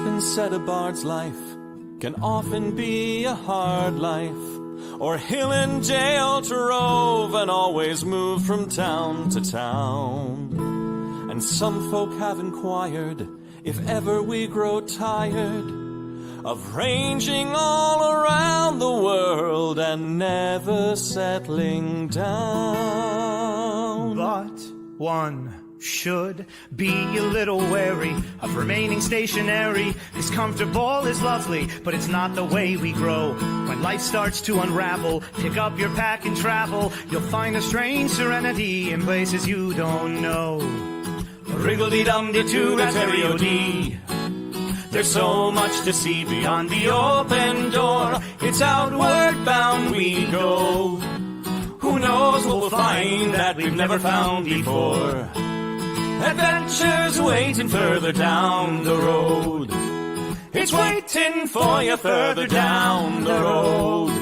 been said a bard's life can often be a hard life, or hill and jail to rove and always move from town to town. And some folk have inquired if ever we grow tired of ranging all around the world and never settling down. But one should be a little wary of remaining stationary. This comfortable is lovely, but it's not the way we grow. When life starts to unravel, pick up your pack and travel. You'll find a strange serenity in places you don't know. Wriggle-dee-dum-dee-doo-rat-terry-o-dee. There's so much to see beyond the open door. It's outward bound we go. Who knows what we'll find that we've never found before. Adventures waiting further down the road. It's waiting for you further down the road.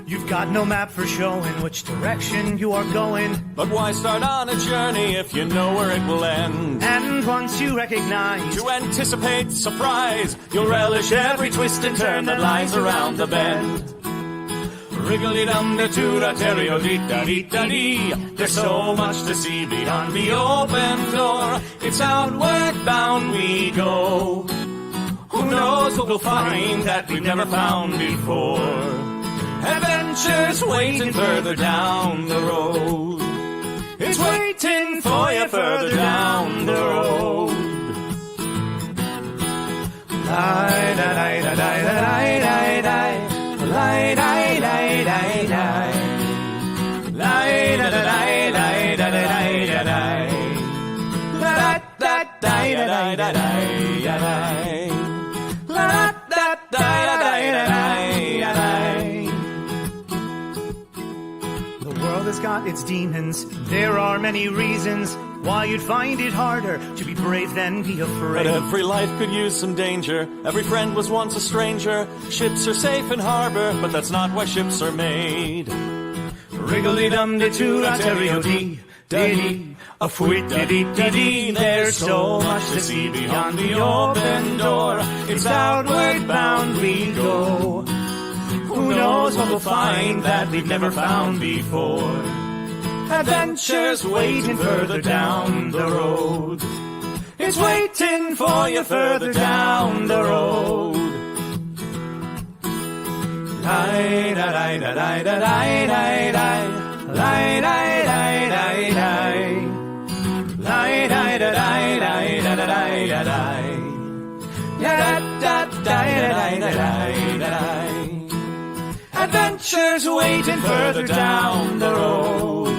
You've got no map for showing which direction you are going. But why start on a journey if you know where it will end? And once you recognize, to anticipate surprise, you'll relish every twist and turn that lies around the bend. Wriggle-dee-dum-dee-doo-da-terry-o-dee-da-dee-da-dee. There's so much to see beyond the open door. It's outward bound we go. Who knows what we'll find that we've never found before. Adventures waiting further down the road. It's waiting for you further down the road. Lie-da-lie-da-lie-da-lie-da-lie. Lie-da-lie-da-lie-da-lie. Lie-da-da-lie-da-lie-da-lie-da-lie. La-da-da-lie-da-lie-da-lie. La-da-da-lie-da-lie-da-lie. The world has got its demons. There are many reasons why you'd find it harder to be brave than be afraid. But every life could use some danger. Every friend was once a stranger. Ships are safe in harbor, but that's not why ships are made. Wriggle-dee-dum-dee-doo-da-terry-o-dee. Dee, a fwit-dee-dee-dee-dee. There's so much to see beyond the open door. It's outward bound we go. Who knows what we'll find that we've never found before. Adventures waiting further down the road. It's waiting for you further down the road. Lie-da-lie-da-lie-da-lie-da-lie. Lie-da-lie-da-lie-da-lie. Lie-da-da-lie-da-lie-da-lie-da-lie. Da-da-da-da-da-lie-da-lie. Adventures waiting further down the road.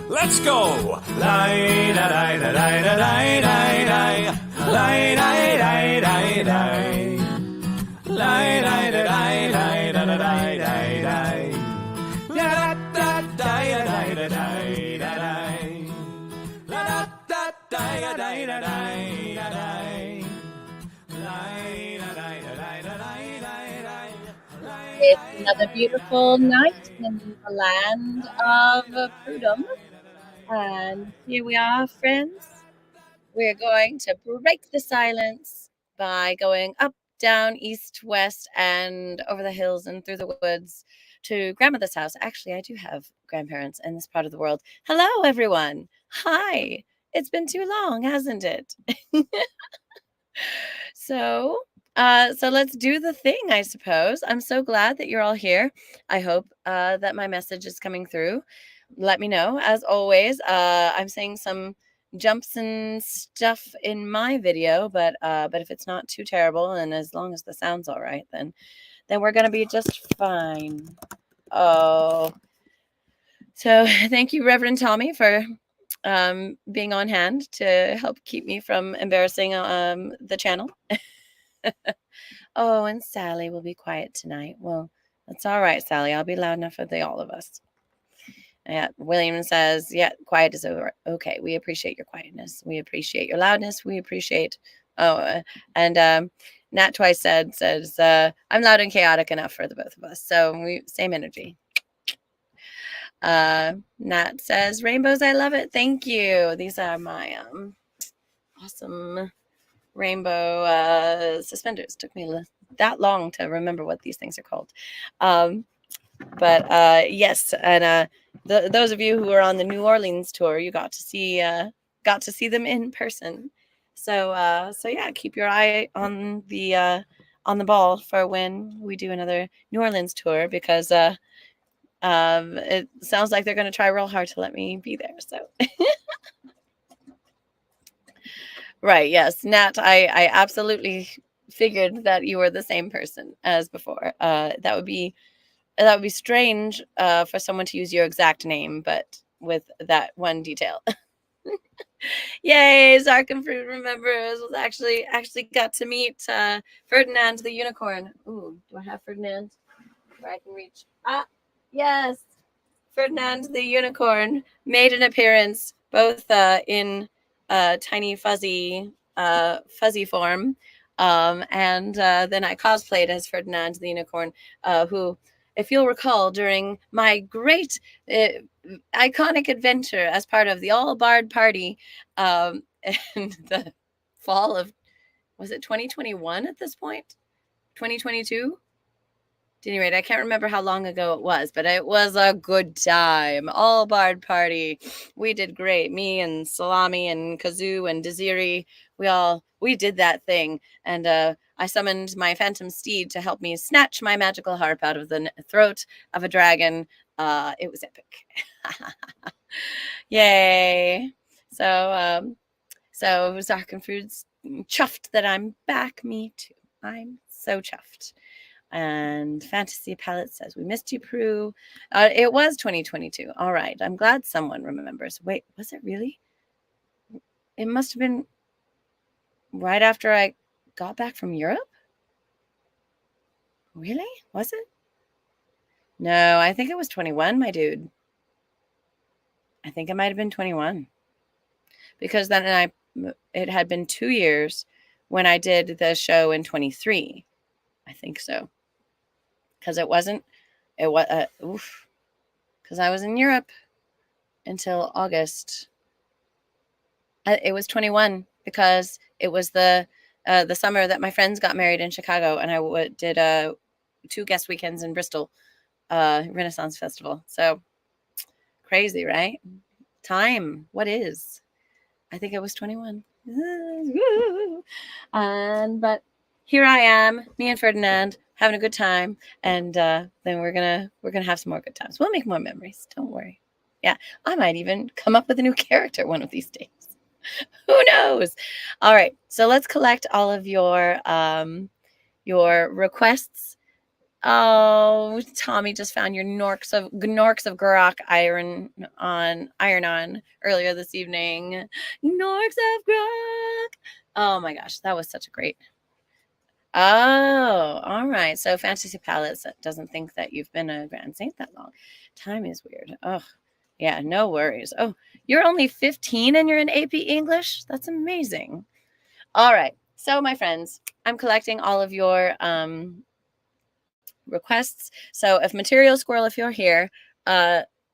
Let's go! Lie-da-lie-da-lie-da-lie-da-lie. Lie-da-lie-da-lie-da-lie. Lie-da-lie-da-lie-da-lie-da-lie. La-da-da-da-da-da-da-da-da-da. La-da-da-da-da-da-da-da-da. It's another beautiful night in the land of Prudom. And here we are, friends. We're going to break the silence by going up, down, east, west, and over the hills and through the woods to grandmother's house. Actually, I do have grandparents in this part of the world. Hello, everyone. Hi. It's been too long, hasn't it? So let's do the thing, I suppose. I'm so glad that you're all here. I hope that my message is coming through. Let me know. As always, I'm saying some jumps and stuff in my video, but if it's not too terrible and as long as the sound's all right, then we're going to be just fine. Oh, so thank you, Reverend Tommy, for being on hand to help keep me from embarrassing the channel. Oh, and Sally will be quiet tonight. Well, that's all right, Sally. I'll be loud enough for all of us. Yeah, William says, yeah, quiet is over. Okay, we appreciate your quietness. We appreciate your loudness. We appreciate. And Nat twice says, I'm loud and chaotic enough for the both of us. So same energy. Nat says, rainbows, I love it. Thank you. These are my awesome rainbow suspenders. Took me that long to remember what these things are called. But yes, and those of you who are on the New Orleans tour, you got to see them in person. So yeah, keep your eye on the ball for when we do another New Orleans tour, because it sounds like they're going to try real hard to let me be there. So right, yes, Nat, I absolutely figured that you were the same person as before. That would be strange for someone to use your exact name, but with that one detail. Yay, Zarkenfruit remembers. Was actually got to meet Ferdinand the unicorn. Ooh, do I have Ferdinand where I can reach? Ah, yes. Ferdinand the unicorn made an appearance both in tiny fuzzy form, and then I cosplayed as Ferdinand the unicorn, who, if you'll recall, during my great iconic adventure as part of the All Bard Party in the fall of, was it 2021 at this point? 2022? At any rate, I can't remember how long ago it was, but it was a good time. All Bard Party. We did great. Me and Salami and Kazoo and Desiri, we did that thing. And I summoned my phantom steed to help me snatch my magical harp out of the throat of a dragon. It was epic. Yay. So Zarkenfruit's chuffed that I'm back. Me too. I'm so chuffed. And Fantasy Palette says, we missed you, Pru. It was 2022. All right. I'm glad someone remembers. Wait, was it really? It must have been right after I got back from Europe? Really? Was it? No, I think it was 21, my dude. I think it might have been 21. Because then it had been 2 years when I did the show in 23. I think so. Because because I was in Europe until August. It was 21 because it was the summer that my friends got married in Chicago, and I did 2 guest weekends in Bristol Renaissance Festival. So crazy, right? Time. What is? I think it was 21. But here I am, me and Ferdinand, having a good time, and then we're gonna have some more good times. We'll make more memories. Don't worry. Yeah, I might even come up with a new character one of these days. Who knows? All right, so let's collect all of your requests. Oh, Tommy just found your Gnorks of Grok iron on earlier this evening. Gnorks of Grok. Oh my gosh, that was such a great. Oh, all right. So Fantasy Palace doesn't think that you've been a Grand Saint that long. Time is weird. Oh, yeah, no worries. Oh, you're only 15 and you're in AP English? That's amazing. All right. So, my friends, I'm collecting all of your requests. So, if Material Squirrel, if you're here,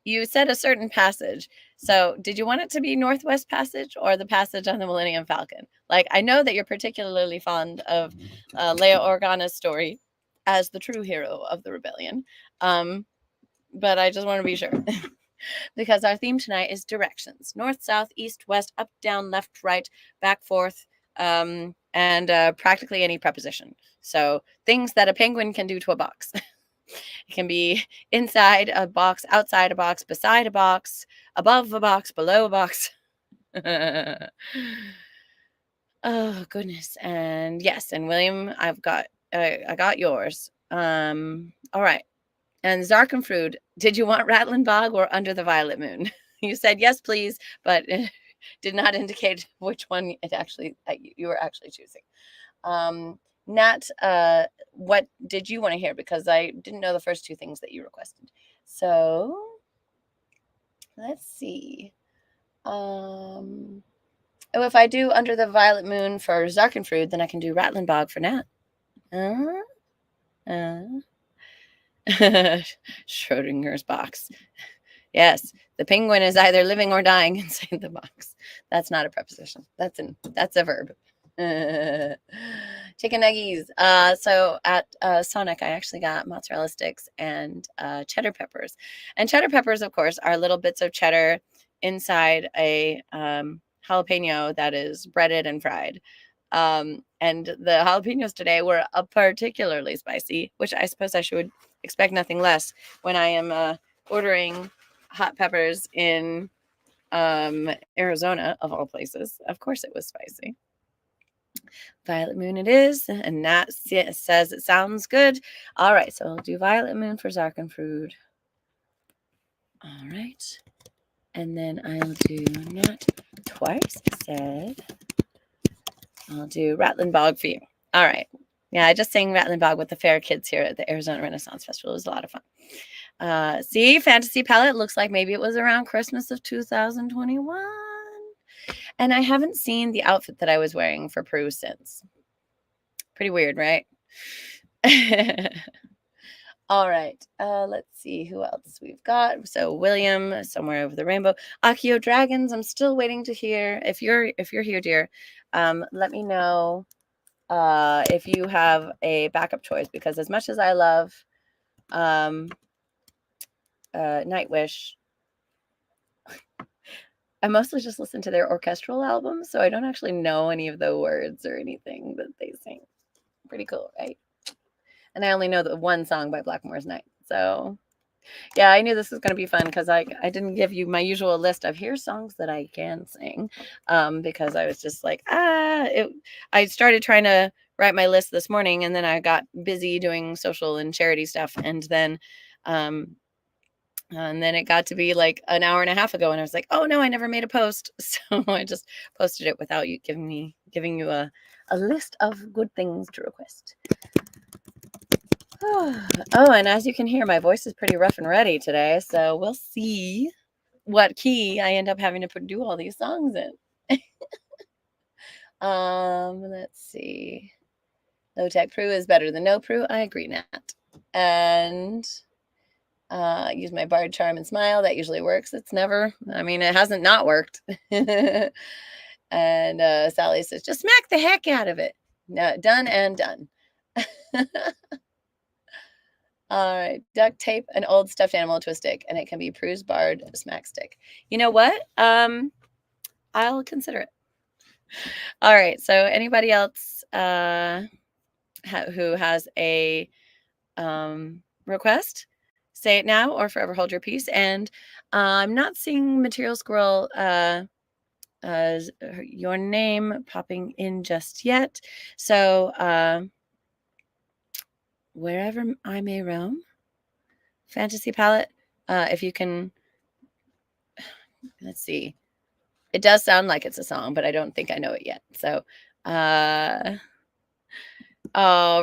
you said a certain passage. So, did you want it to be Northwest Passage or the passage on the Millennium Falcon? Like, I know that you're particularly fond of Leia Organa's story as the true hero of the rebellion. But I just want to be sure. Because our theme tonight is directions: north, south, east, west, up, down, left, right, back, forth, and practically any preposition. So things that a penguin can do to a box. It can be inside a box, outside a box, beside a box, above a box, below a box. Oh goodness. And yes, and William, I got yours. All right. And Zarkenfruit, did you want Rattling Bog or Under the Violet Moon? You said yes, please, but did not indicate which one you were actually choosing. Nat, what did you want to hear? Because I didn't know the first 2 things that you requested. So let's see. If I do Under the Violet Moon for Zarkenfruit, then I can do Rattling Bog for Nat. Schrodinger's box. Yes, the penguin is either living or dying inside the box. That's not a preposition. That's a verb. Chicken nuggies. So at Sonic, I actually got mozzarella sticks and cheddar peppers. And cheddar peppers, of course, are little bits of cheddar inside a jalapeno that is breaded and fried. And the jalapenos today were particularly spicy, which I suppose I should expect nothing less when I am ordering hot peppers in Arizona, of all places. Of course, it was spicy. Violet Moon it is, and Nat says it sounds good. All right, so I'll do Violet Moon for Zarkenfruit. All right, and then I'll do Nat twice said. I'll do Rattling Bog for you. All right. Yeah, I just sang Rattling Bog with the fair kids here at the Arizona Renaissance Festival. It was a lot of fun. See, Fantasy Palette looks like maybe it was around Christmas of 2021. And I haven't seen the outfit that I was wearing for Pru since. Pretty weird, right? All right. Let's see who else we've got. So William, Somewhere Over the Rainbow. Akio Dragons. I'm still waiting to hear. If you're here, dear, let me know if you have a backup choice, because as much as I love Nightwish, I mostly just listen to their orchestral albums, so I don't actually know any of the words or anything that they sing. Pretty cool, right? And I only know the one song by Blackmore's Night. So yeah, I knew this was going to be fun because I didn't give you my usual list of here's songs that I can sing, because I was just like, I started trying to write my list this morning, and then I got busy doing social and charity stuff, and then it got to be like an hour and a half ago, and I was like, oh no, I never made a post, so I just posted it without you giving you a list of good things to request. Oh, and as you can hear, my voice is pretty rough and ready today, so we'll see what key I end up having to do all these songs in. Let's see. Low Tech Pru is better than No Pru. I agree, Nat. And use my Bard Charm and Smile. That usually works. It hasn't not worked. And Sally says, just smack the heck out of it. No, done and done. All right, duct tape an old stuffed animal to a stick, and it can be Pru's Bard smack stick. You know what? I'll consider it. All right, so anybody else who has a request, say it now or forever hold your peace. And I'm not seeing Material Squirrel your name popping in just yet. So wherever I may roam, Fantasy Palette, if you can, let's see. It does sound like it's a song, but I don't think I know it yet. So, oh,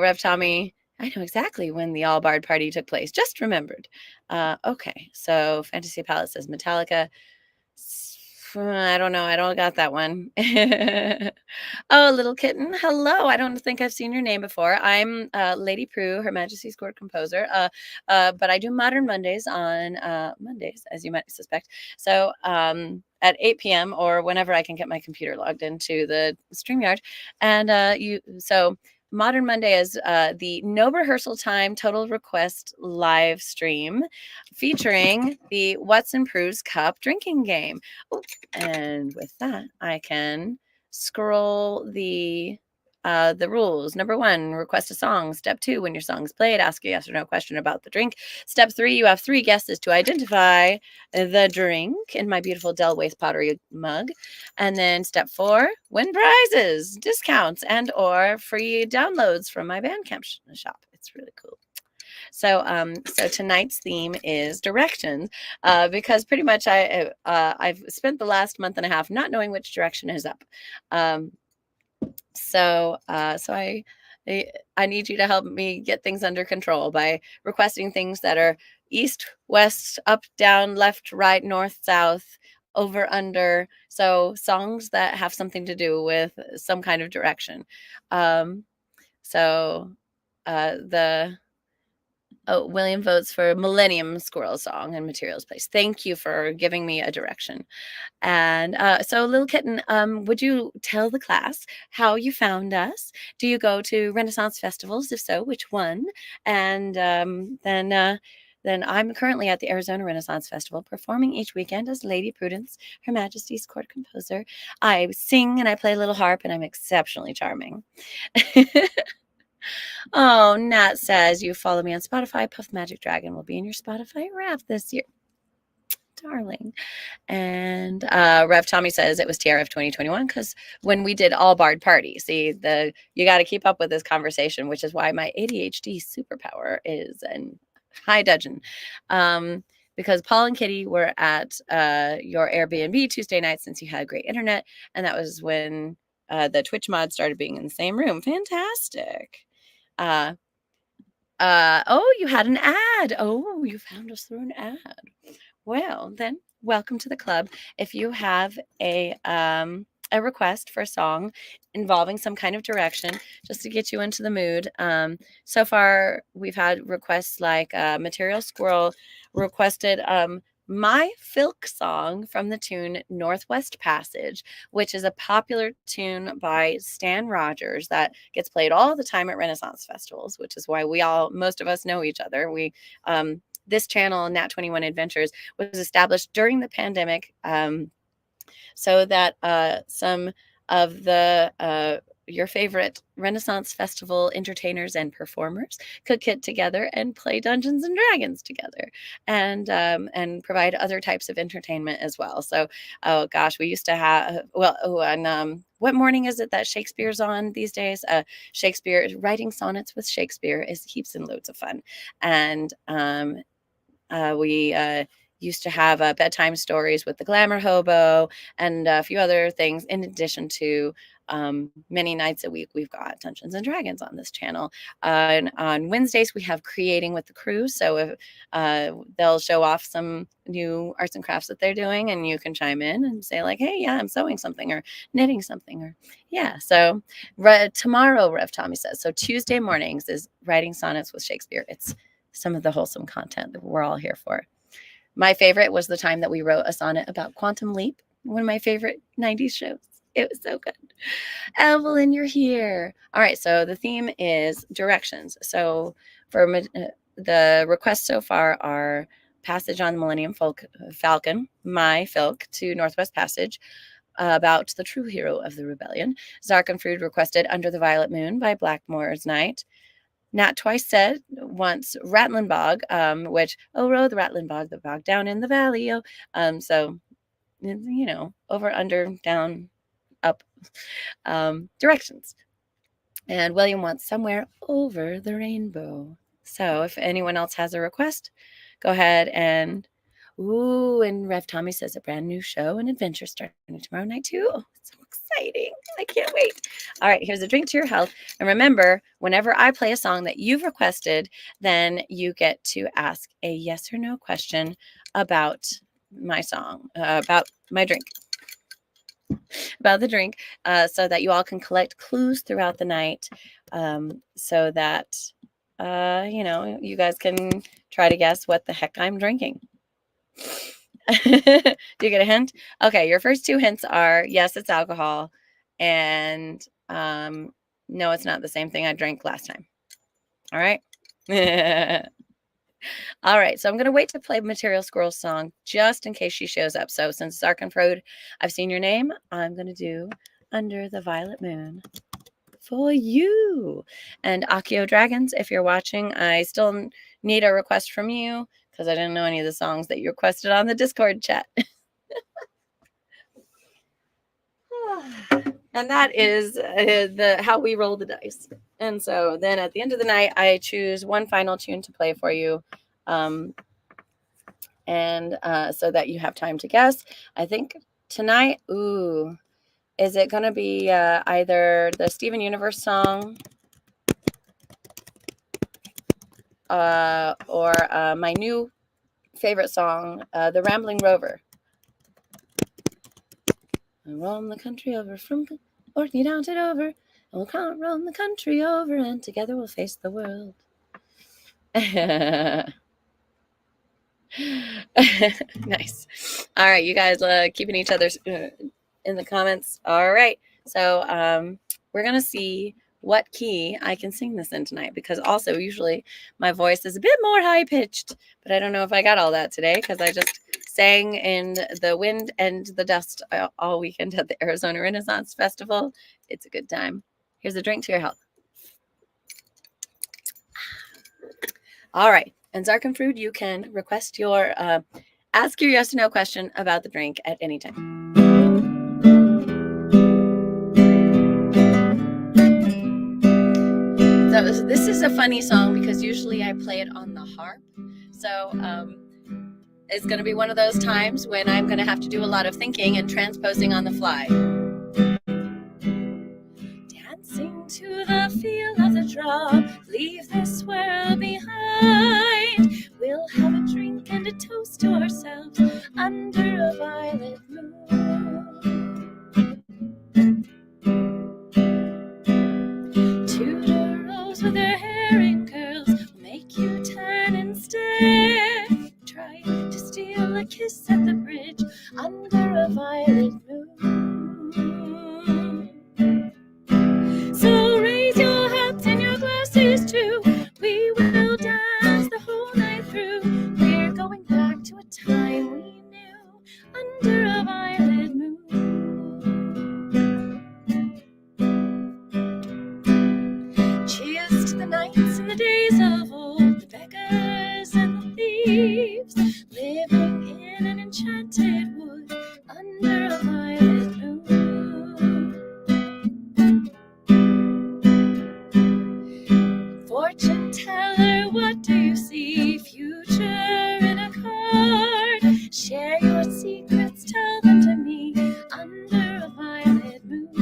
Rev Tommy, I know exactly when the All Bard party took place. Just remembered. Okay, so Fantasy Palette says Metallica. I don't know. I don't got that one. Oh, little kitten. Hello. I don't think I've seen your name before. I'm Lady Pru, Her Majesty's Court Composer. But I do Modern Mondays on Mondays, as you might suspect. So at 8 p.m. or whenever I can get my computer logged into the StreamYard. And Modern Monday is the No-Rehearsal-Time Total Request live stream featuring the What's in Pru's Cup drinking game. Oh, and with that, I can scroll the rules. Number 1, request a song. Step 2, when your song is played, ask a yes or no question about the drink. Step 3, you have 3 guesses to identify the drink in my beautiful Del Waste pottery mug. And then step 4, win prizes, discounts, and or free downloads from my Bandcamp shop. It's really cool. So tonight's theme is directions, because pretty much I've spent the last month and a half not knowing which direction is up. So I need you to help me get things under control by requesting things that are east, west, up, down, left, right, north, south, over, under. So songs that have something to do with some kind of direction. Oh, William votes for Millennium Squirrel Song and Materials Place. Thank you for giving me a direction. And so, Little Kitten, would you tell the class how you found us? Do you go to Renaissance festivals? If so, which one? And then I'm currently at the Arizona Renaissance Festival, performing each weekend as Lady Prudence, Her Majesty's court composer. I sing and I play a little harp, and I'm exceptionally charming. Oh, Nat says you follow me on Spotify. Puff Magic Dragon will be in your Spotify wrap this year. Darling. And Rev Tommy says it was TRF 2021 because when we did all barred party, see you got to keep up with this conversation, which is why my ADHD superpower is in high dudgeon. Because Paul and Kitty were at your Airbnb Tuesday night since you had great internet, and that was when the Twitch mod started being in the same room. Fantastic. Oh, you had an ad. Oh, you found us through an ad. Well, then, welcome to the club. If you have a request for a song involving some kind of direction, just to get you into the mood. So far, we've had requests like Material Squirrel requested my Filk song from the tune Northwest Passage, which is a popular tune by Stan Rogers that gets played all the time at Renaissance festivals, which is why most of us know each other. This channel, Nat 21 Adventures, was established during the pandemic so that some of the your favorite Renaissance Festival entertainers and performers could get together and play Dungeons and Dragons together, and provide other types of entertainment as well. So, oh gosh, we used to have what morning is it that Shakespeare's on these days? Shakespeare writing sonnets with Shakespeare is heaps and loads of fun, and we used to have bedtime stories with the Glamour Hobo and a few other things, in addition to many nights a week we've got Dungeons and Dragons on this channel. And on Wednesdays we have Creating with the Crew, so if, they'll show off some new arts and crafts that they're doing, and you can chime in and say like, hey, yeah, I'm sewing something or knitting something, or yeah. So tomorrow, Rev Tommy says, so Tuesday mornings is writing sonnets with Shakespeare. It's some of the wholesome content that we're all here for. My favorite was the time that we wrote a sonnet about Quantum Leap, one of my favorite 90s shows. It was so good. Evelyn, you're here. All right, so the theme is directions. So for the requests so far are Passage on the Millennium Falcon, My Filk to Northwest Passage, about the true hero of the rebellion. Zarkenfrued requested Under the Violet Moon by Blackmore's Night. Nat twice said once Ratlin Bog, which, oh, row the Ratlin Bog, the bog down in the valley. Oh, so, you know, over, under, down, up, directions. And William wants Somewhere Over the Rainbow. So if anyone else has a request, go ahead and, ooh, and Rev Tommy says a brand new show and adventure starting tomorrow night too. Oh, so exciting. I can't wait. All right, here's a drink to your health. And remember, whenever I play a song that you've requested, then you get to ask a yes or no question about my song, about my drink, about the drink, so that you all can collect clues throughout the night, so that, you know, you guys can try to guess what the heck I'm drinking. Do you get a hint? Okay, your first two hints are yes, it's alcohol, and no, it's not the same thing I drank last time. All right. All right, so I'm going to wait to play Material Squirrel's song just in case she shows up. So since Zarkenfrode, I've seen your name, I'm going to do Under the Violet Moon for you. And Akio Dragons, if you're watching, I still need a request from you because I didn't know any of the songs that you requested on the Discord chat. And that is how we roll the dice. And so then at the end of the night, I choose one final tune to play for you. And so that you have time to guess. I think tonight, is it going to be either the Steven Universe song or my new favorite song, The Rambling Rover. I roam the country over from Orkney down to Dover, and we'll roam the country over, and together we'll face the world. Nice. All right, you guys keeping each other in the comments. All right. So we're going to see what key I can sing this in tonight, because also usually my voice is a bit more high pitched, but I don't know if I got all that today because I just sang in the wind and the dust all weekend at the Arizona Renaissance Festival. It's a good time. Here's a drink to your health. All right. And Zarkenfruit, you can request your ask your yes or no question about the drink at any time. So this is a funny song because usually I play it on the harp. So it's going to be one of those times when I'm going to have to do a lot of thinking and transposing on the fly. Dancing to the feel of the drum, leave this world behind. We'll have a drink and a toast to ourselves under a violet moon. Tudor with her hair in curls will make you turn and stare. Try to steal a kiss at the bridge under a violet moon. So raise your hats and your glasses too. We will dance the whole night through. We're going back to a time we knew under a violet moon. Cheers to the nights and the days of old, the beggars and the thieves, living in an enchanted wood under a violet moon. Fortune teller, what do you see? Future in a card. Share your secrets, tell them to me under a violet moon.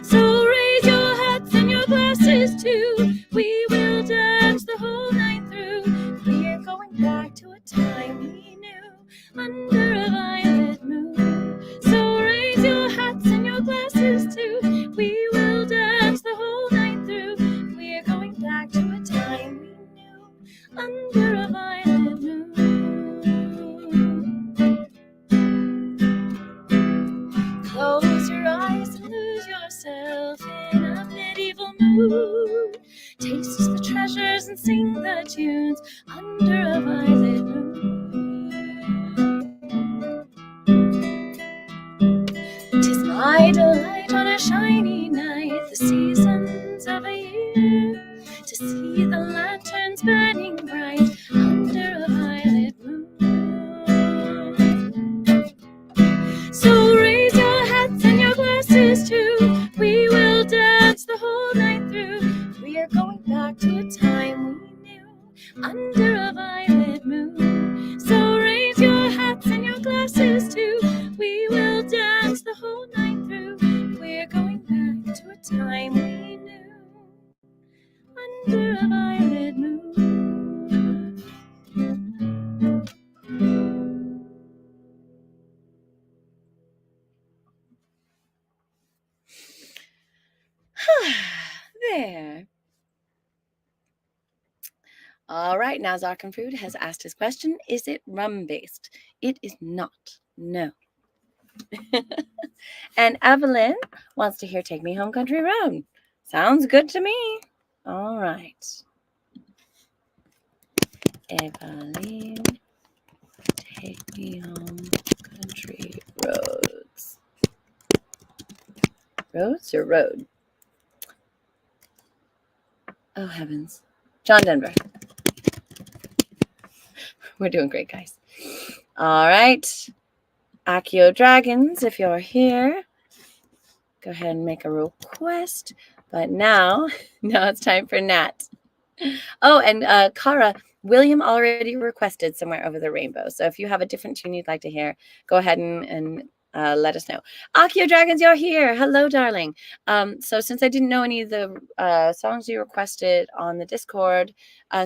So raise your hats and your glasses too. We will dance the whole night through. We're going back to a time we knew under a violet moon. So raise your hats and your glasses too. We will dance the whole night through. We're going back to a time we knew under a violet moon. Close your eyes and lose yourself in a medieval mood. Taste the treasures and sing the tunes under a violet moon. 'Tis my delight on a shiny night, the seasons of a year, to see the lanterns burning bright under a violet moon. So raise your hats and your glasses too. We will dance the whole night through. We are going back to a time we knew under a violet moon. So raise your hats and your glasses too. We will dance the whole night through. We're going back to a time we knew under a violet moon. There. All right, now Zarkenfruit has asked his question. Is it rum-based? It is not. No. And Evelyn wants to hear Take Me Home Country Road. Sounds good to me. All right. Evelyn, Take Me Home Country Roads. Roads or road? Oh, heavens. John Denver. We're doing great, guys. All right. Accio Dragons, if you're here, go ahead and make a request. But now it's time for Nat. Oh, and Kara, William already requested Somewhere Over the Rainbow. So if you have a different tune you'd like to hear, go ahead and let us know. Accio Dragons, you're here. Hello, darling. So since I didn't know any of the songs you requested on the Discord,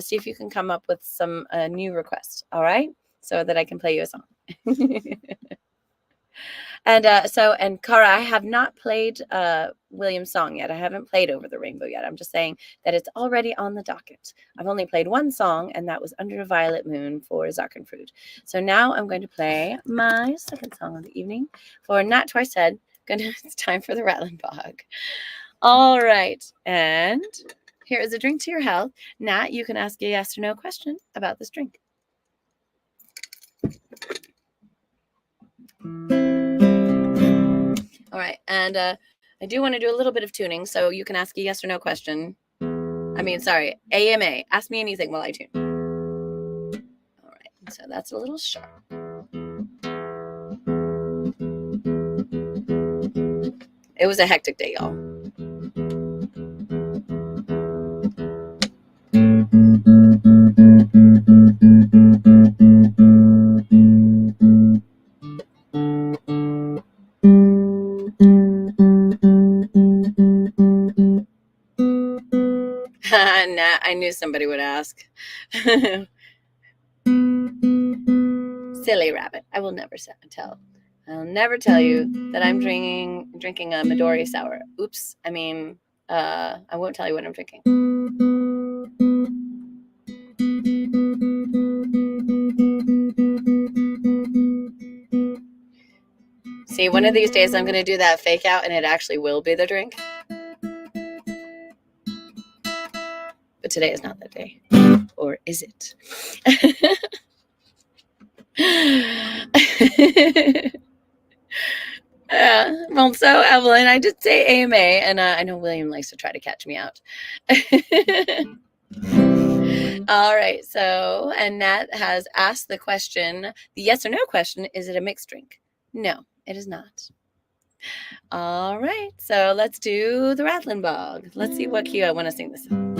see if you can come up with some new requests, all right? So that I can play you a song. And Cara, I have not played William's song yet. I haven't played Over the Rainbow yet. I'm just saying that it's already on the docket. I've only played one song, and that was Under a Violet Moon for Zarkenfruit. So now I'm going to play my second song of the evening for Nat Twice Head. It's time for the Rattling Bog. All right. And here is a drink to your health. Nat, you can ask a yes or no question about this drink. All right, and I do want to do a little bit of tuning, so you can ask a yes or no question. AMA. Ask me anything while I tune. All right, so that's a little sharp. It was a hectic day, y'all. Nah, I knew somebody would ask. Silly rabbit. I will never tell. I'll never tell you that I'm drinking a Midori sour. Oops. I mean, I won't tell you what I'm drinking. See, one of these days I'm going to do that fake out and it actually will be the drink. But today is not that day. Or is it? Well, so Evelyn, I did say AMA, and I know William likes to try to catch me out. All right, so, and Nat has asked the question, the yes or no question, is it a mixed drink? No, it is not. All right, so let's do the Rattling Bog. Let's see what key I want to sing this in.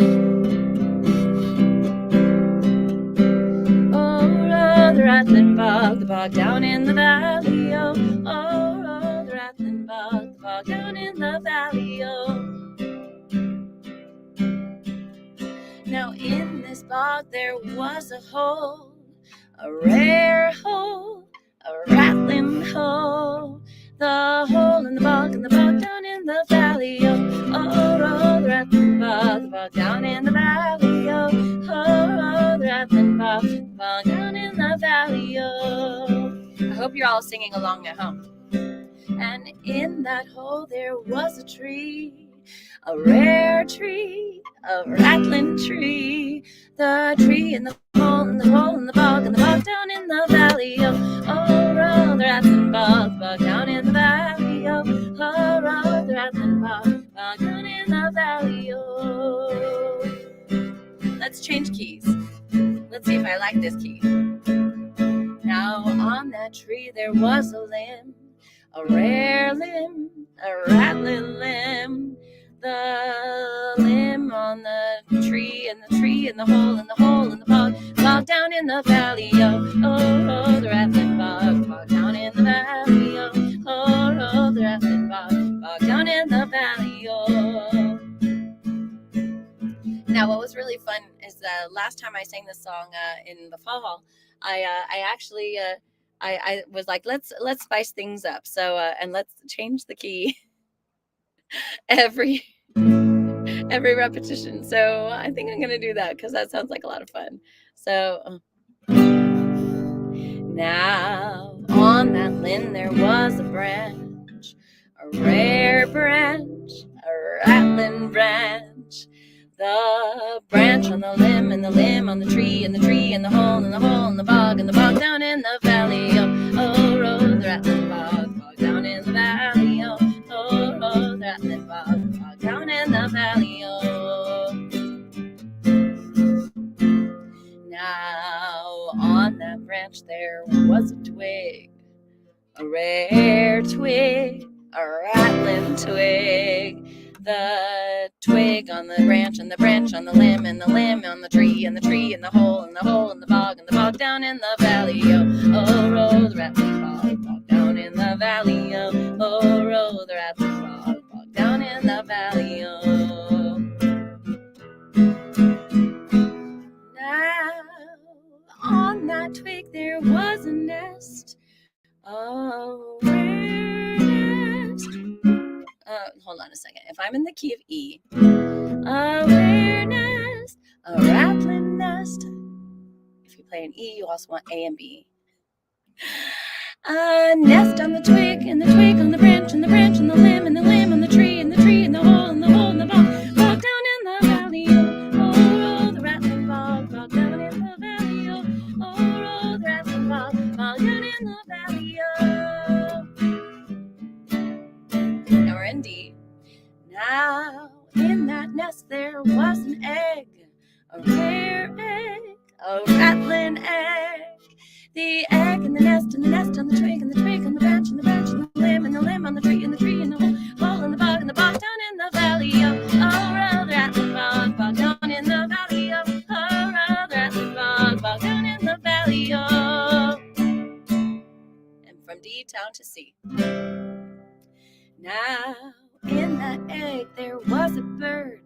Oh, the Rattling Bog, the bog down in the valley, oh, oh, the Rattling Bog, the bog down in the valley, oh. Now in this bog there was a hole, a rare hole, a rattling hole. The hole in the bog down in the valley, oh, oh, oh, the Rattling Bog, the bog down in the valley, oh, oh, oh, the Rattling Bog, the bog down in the valley, oh. I hope you're all singing along at home. And in that hole there was a tree, a rare tree, a rattling tree. The tree in the hole, in the hole, in the bog down in the valley, oh, oh, oh, the Rattling Bog, down in the valley, oh, oh, oh, the Rattling Bog, down in the valley, oh. Let's change keys. Let's see if I like this key. Now on that tree there was a limb, a rare limb, a rattling limb. The limb on the tree, and the tree in the hole, in the hole, in the bog down in the valley, oh, oh, oh, the Rattling Bog down in the valley, oh, oh, oh, the Rattling Bog down in the valley, oh. Now, what was really fun is the last time I sang this song in the fall, I actually I was like, let's spice things up. So and let's change the key every repetition. So I think I'm gonna do that because that sounds like a lot of fun. So now on that limb there was a branch, a rare branch, a rattling branch. The branch on the limb, and the limb on the tree, and the tree in the hole, and the hole in the bog down in the valley, oh, oh, oh, the Rattling Bog down in the valley, oh, oh, oh, the Rattling Bog down in the valley, oh. Now on that branch there was a twig, a rare twig, a rattling twig. The twig on the branch, and the branch on the limb, and the limb on the tree, and the tree in the hole, and the hole in the bog down in the valley, oh, oh, roll the Rattling Bog down in the valley, oh, oh, roll the Rattling Bog down in the valley, oh. Now on that twig there was a nest, a rare I'm in the key of E. A rare nest, a rattling nest. If you play an E, you also want A and B. A nest on the twig, and the twig on the branch, and the branch on the limb, and the limb on the tree, and the tree in the hole, and the hole in the bog. Bog down in the valley, oh, roll the rattling bog. Bog down in the valley, oh, roll the rattling bog. Bog down in the valley, oh. Now we're in D. Now in that nest there was an egg, a rare egg, a rattling egg. The egg in the nest, and the nest on the twig, and the twig on the branch, and the branch on the limb, and the limb on the tree, and the tree in the hole, hole in the bog down in the valley, oh, roll the rattling bog. Bog down in the valley, oh, roll the rattling bog. Bog down in the valley, oh. And from D down to C. Now in that egg there was a bird,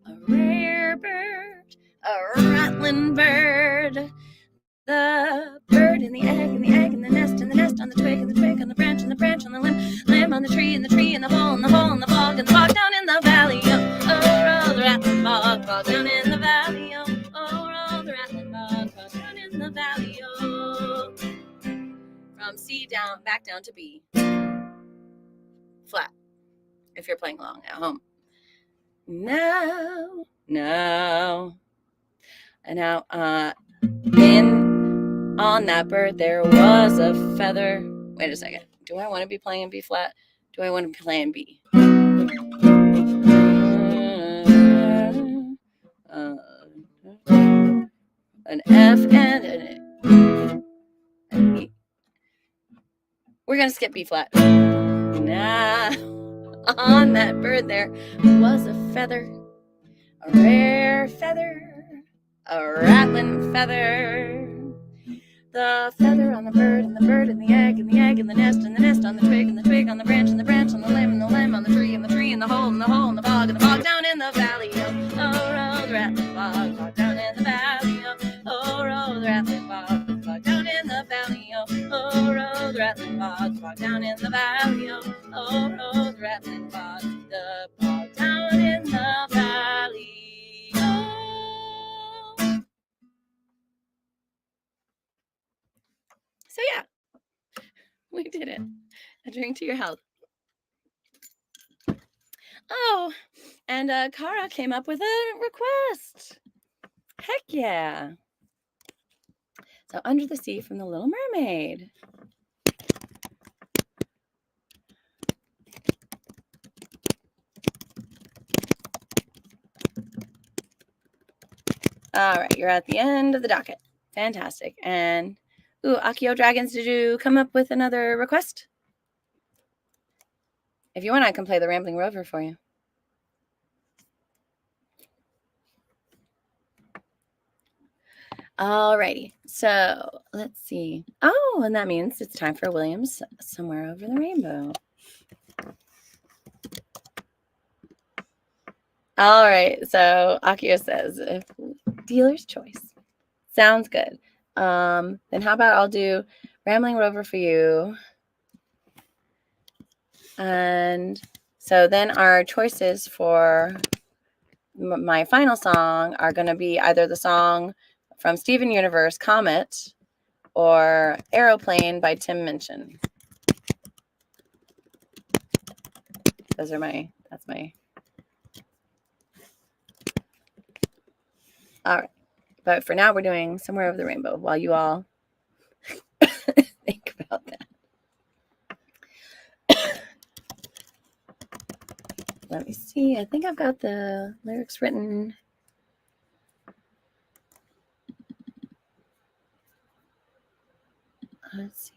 a rare bird, a rattling bird. The bird in the egg, and the egg in the nest, and the nest on the twig, and the twig on the branch, and the branch on the limb, limb on the tree, and the tree in the hole, and the hole in the bog, and the bog down in the valley, oh, roll the rattling bog. Bog down in the valley, oh, roll the rattling bog. Bog down in the valley, oh. From C down, back down to B. Flat, if you're playing along at home. Now, and now, on that bird there was a feather. Wait a second. Do I want to be playing in B flat? Do I want to be playing B? An F and an E. We're going to skip B flat. Now, on that bird there was a feather, a rare feather, a rattling feather. The feather on the bird, and the bird in the egg, and the egg in the nest, and the nest on the twig, and the twig on the branch, and the branch on the limb, and the limb on the tree, and the tree in the hole, and the hole in the bog, and the bog down in the valley, oh, roll the rattling bog. Bog down in the valley, oh, roll the rattling bog. Bog down in the valley, oh, roll the rattling bog. Bog down in the valley, oh, roll the rattling bog. The bog down in the valley. So yeah, we did it. A drink to your health. Oh, and Kara came up with a request. Heck yeah. So Under the Sea from The Little Mermaid. All right, you're at the end of the docket. Fantastic. And ooh, Akio Dragons, did you come up with another request? If you want, I can play the Rambling Rover for you. Alrighty, so let's see. Oh, and that means it's time for Williams Somewhere Over the Rainbow. All right, so Akio says, dealer's choice. Sounds good. Then how about I'll do Rambling Rover for you. And so then our choices for my final song are going to be either the song from Steven Universe, Comet, or Aeroplane by Tim Minchin. That's my. All right. But for now, we're doing Somewhere Over the Rainbow while you all think about that. Let me see. I think I've got the lyrics written. Let's see.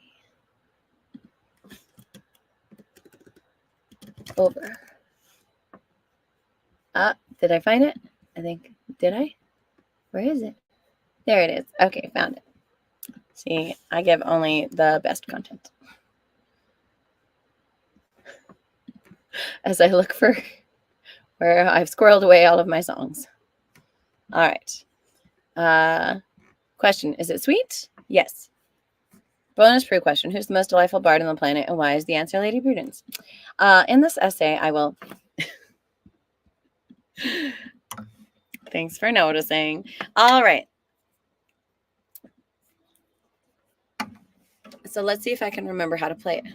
Over. Did I find it? I think. Did I? Where is it? There it is. Okay, found it. See, I give only the best content. As I look for where I've squirreled away all of my songs. All right. Question, is it sweet? Yes. Bonus Pru question, who's the most delightful bard on the planet and why is the answer Lady Prudence? In this essay, I will Thanks for noticing. All right. So let's see if I can remember how to play it.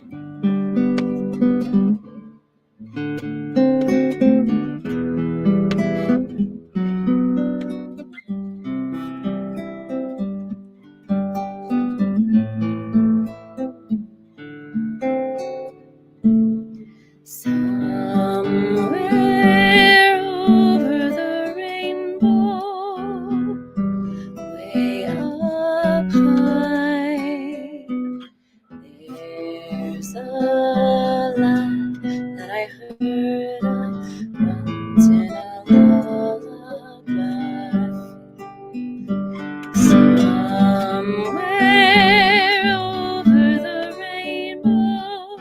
Somewhere over the rainbow, way up high, there's a lad that I heard of once in a lullaby. Somewhere over the rainbow,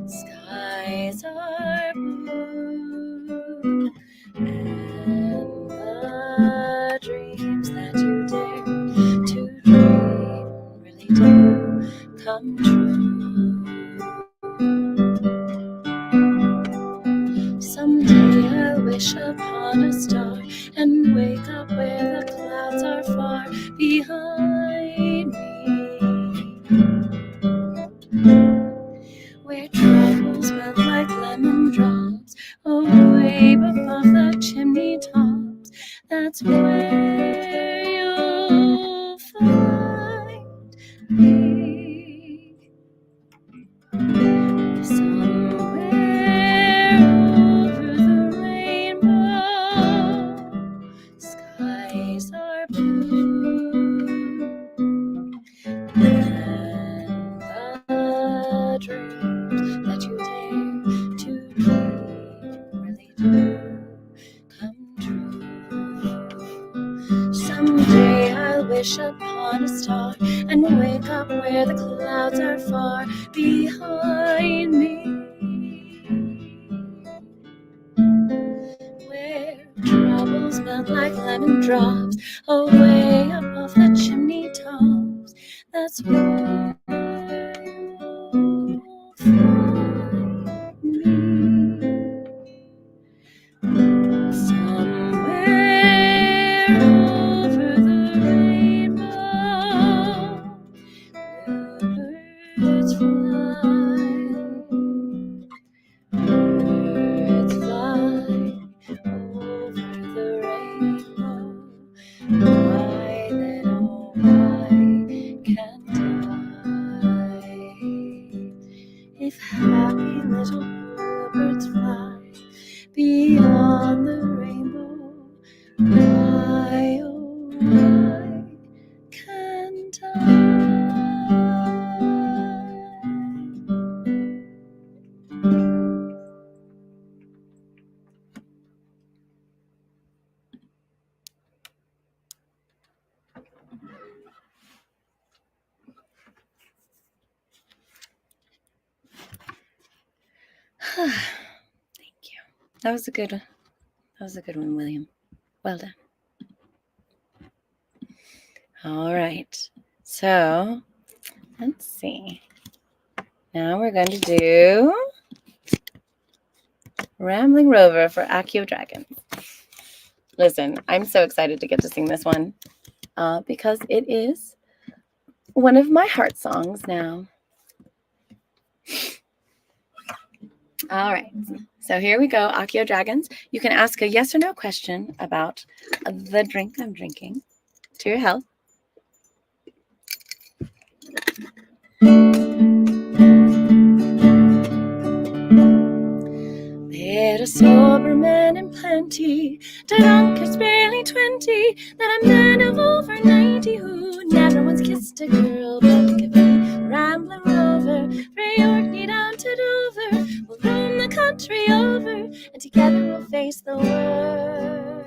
skies are blue, and the dreams that you dare to dream really do come true. Someday I'll wish upon a star and wake up where the clouds are far behind me, where troubles melt like lemon drops away above the chimney tops. That's where you'll find me. Somewhere over the rainbow, skies are blue, and the dreams that you dare to dream really do come true. Someday I'll wish upon a star and wake up where the clouds are far behind me, where troubles melt like lemon drops away above the chimney tops. That's where you'll find me. Somewhere over the rainbow, bluebirds fly, birds fly over the rainbow. Why then, oh why can't I? If happy little bluebirds fly beyond the rainbow, why, oh why can't I? Thank you. That was a good one. That was a good one, William. Well done. All right. So let's see. Now we're going to do Rambling Rover for Accio Dragons. Listen, I'm so excited to get to sing this one because it is one of my heart songs now. All right, so here we go, Accio Dragons. You can ask a yes or no question about the drink I'm drinking to your health. There are sober men in plenty, drunkards barely 20, then a man of over 90 who never once kissed a girl. But give me Rambling Rover, from Orkney down to Dover. We'll roam the country over, and together we'll face the world.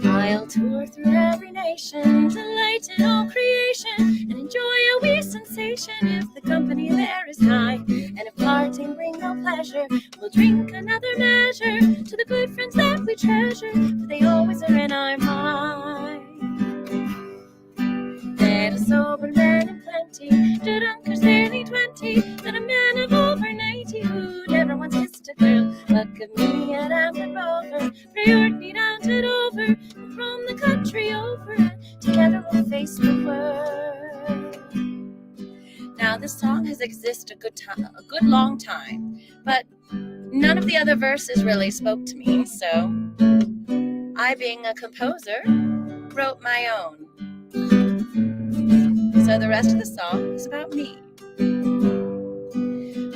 I'll tour through every nation, delight in all creation, and enjoy a wee sensation if the company there is kind. And if parting bring no pleasure, we'll drink another measure to the good friends that we treasure, for they always are in our mind. Let a sober man in plenty, drunkards barely 20, then a man of over 90 90 who never once kissed a girl. Look at me and I'm a rover, for Yorkie down to Dover, and from the country over, and together we'll face the world. Now this song has existed a good long time, but none of the other verses really spoke to me, so I, being a composer, wrote my own. So the rest of the song is about me.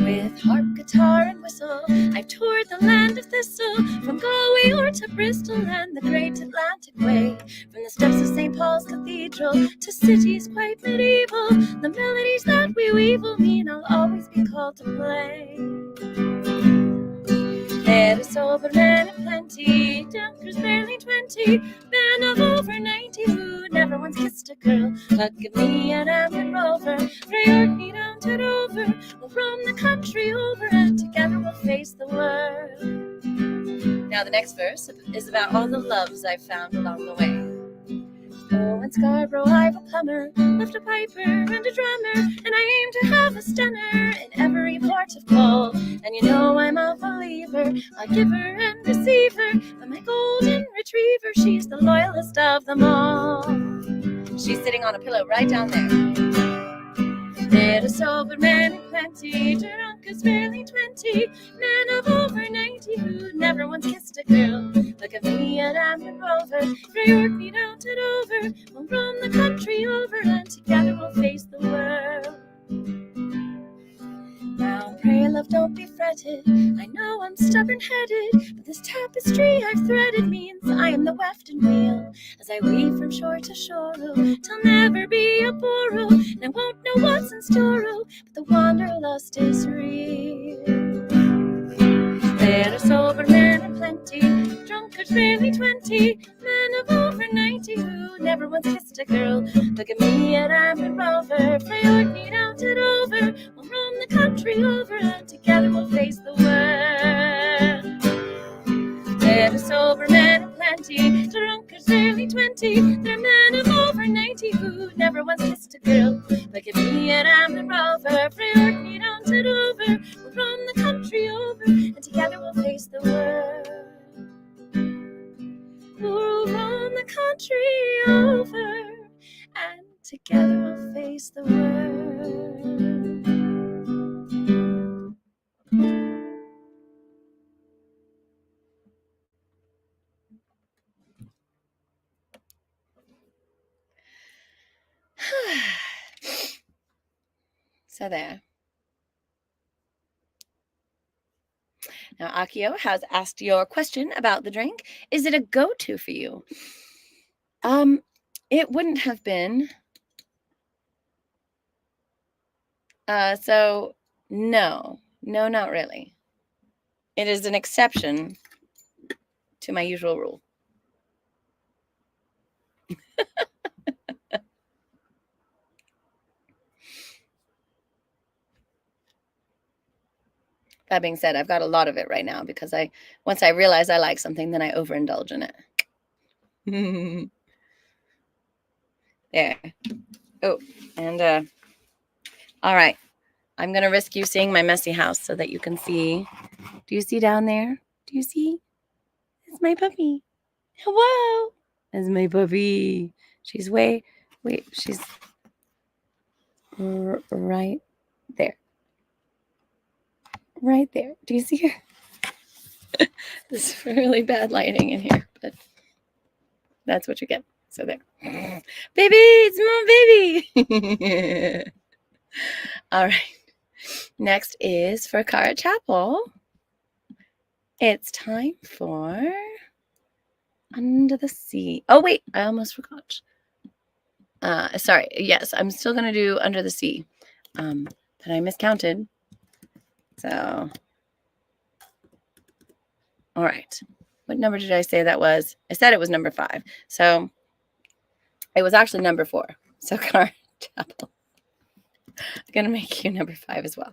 With harp, guitar, and whistle, I've toured the land of thistle, from Galway or to Bristol and the great Atlantic way. From the steps of St. Paul's Cathedral to cities quite medieval, the melodies that we weave will mean I'll always be called to play. There are sober men of plenty, dunkers barely 20, men of over 90 who never once kissed a girl. Look at me and I'm a rover, for Yorkie down to Dover, we'll roam the country over, and together we'll face the world. Now the next verse is about all the loves I've found along the way. Oh, in Scarborough I've a plumber, left a piper and a drummer, and I aim to have a stunner in every port of call. And you know I'm a believer, a giver and receiver, but my golden retriever, she's the loyalist of them all. She's sitting on a pillow right down there. There are sober men and plenty, drunkards barely 20, men of over 90 who never once kissed a girl. Look at me and I'm a rover, for Yorkie down to Dover, we'll roam the country over, and together we'll face the world. Now pray love don't be fretted, I know I'm stubborn-headed, but this tapestry I've threaded means I am the wefted wheel, as I weave from shore to shore, oh, till never be a bore, oh, and I won't know what's in store, oh, but the wanderlust is real. There are sober men and plenty, drunkards barely 20, men of over 90 who never once kissed a girl. Look at me and I'm a rover, for Yorkie down to Dover, we'll roam the country over, and together we'll face the world. There are sober men and plenty, drunkards barely 20, they're men of over 90 who never once kissed a girl. Look at me and I'm a rover, for Yorkie down to Dover, we'll roam the country over, and together we'll face the world. We'll roam the country over, and together we'll face the world. So there. Now, Akio has asked your question about the drink. Is it a go-to for you? It wouldn't have been. So no, not really. It is an exception to my usual rule. That being said, I've got a lot of it right now because once I realize I like something, then I overindulge in it. There. Oh, and all right. I'm going to risk you seeing my messy house so that you can see. Do you see down there? Do you see? It's my puppy. Hello. It's my puppy. She's she's right there. Right there. Do you see her? This is really bad lighting in here, but that's what you get. So there. Baby, it's my baby. All right. Next is for Cara Chapel. It's time for Under the Sea. Oh, wait, I almost forgot. Sorry. Yes, I'm still going to do Under the Sea. But I miscounted. So, all right. What number did I say that was? I said it was number 5. So, it was actually number 4. So, Cara Chapel. I'm going to make you number 5 as well.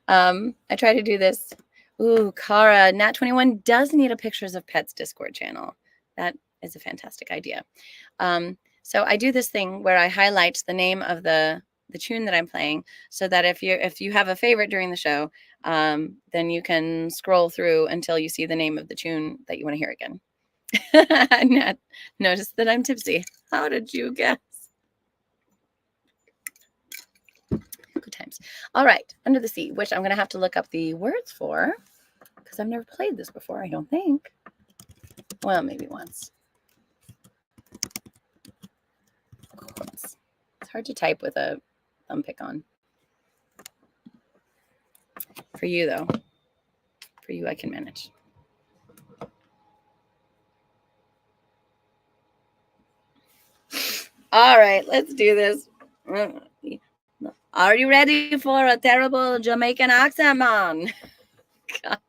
I try to do this. Ooh, Cara, Nat21 does need a Pictures of Pets Discord channel. That is a fantastic idea. So I do this thing where I highlight the name of the the tune that I'm playing, so that if you have a favorite during the show, then you can scroll through until you see the name of the tune that you want to hear again. Notice that I'm tipsy. How did you guess? Good times. All right, Under the Sea, which I'm going to have to look up the words for because I've never played this before, I don't think. Well, maybe once. It's hard to type with a thumb pick on. For you, though. For you, I can manage. All right, let's do this. Are you ready for a terrible Jamaican accent, man? God.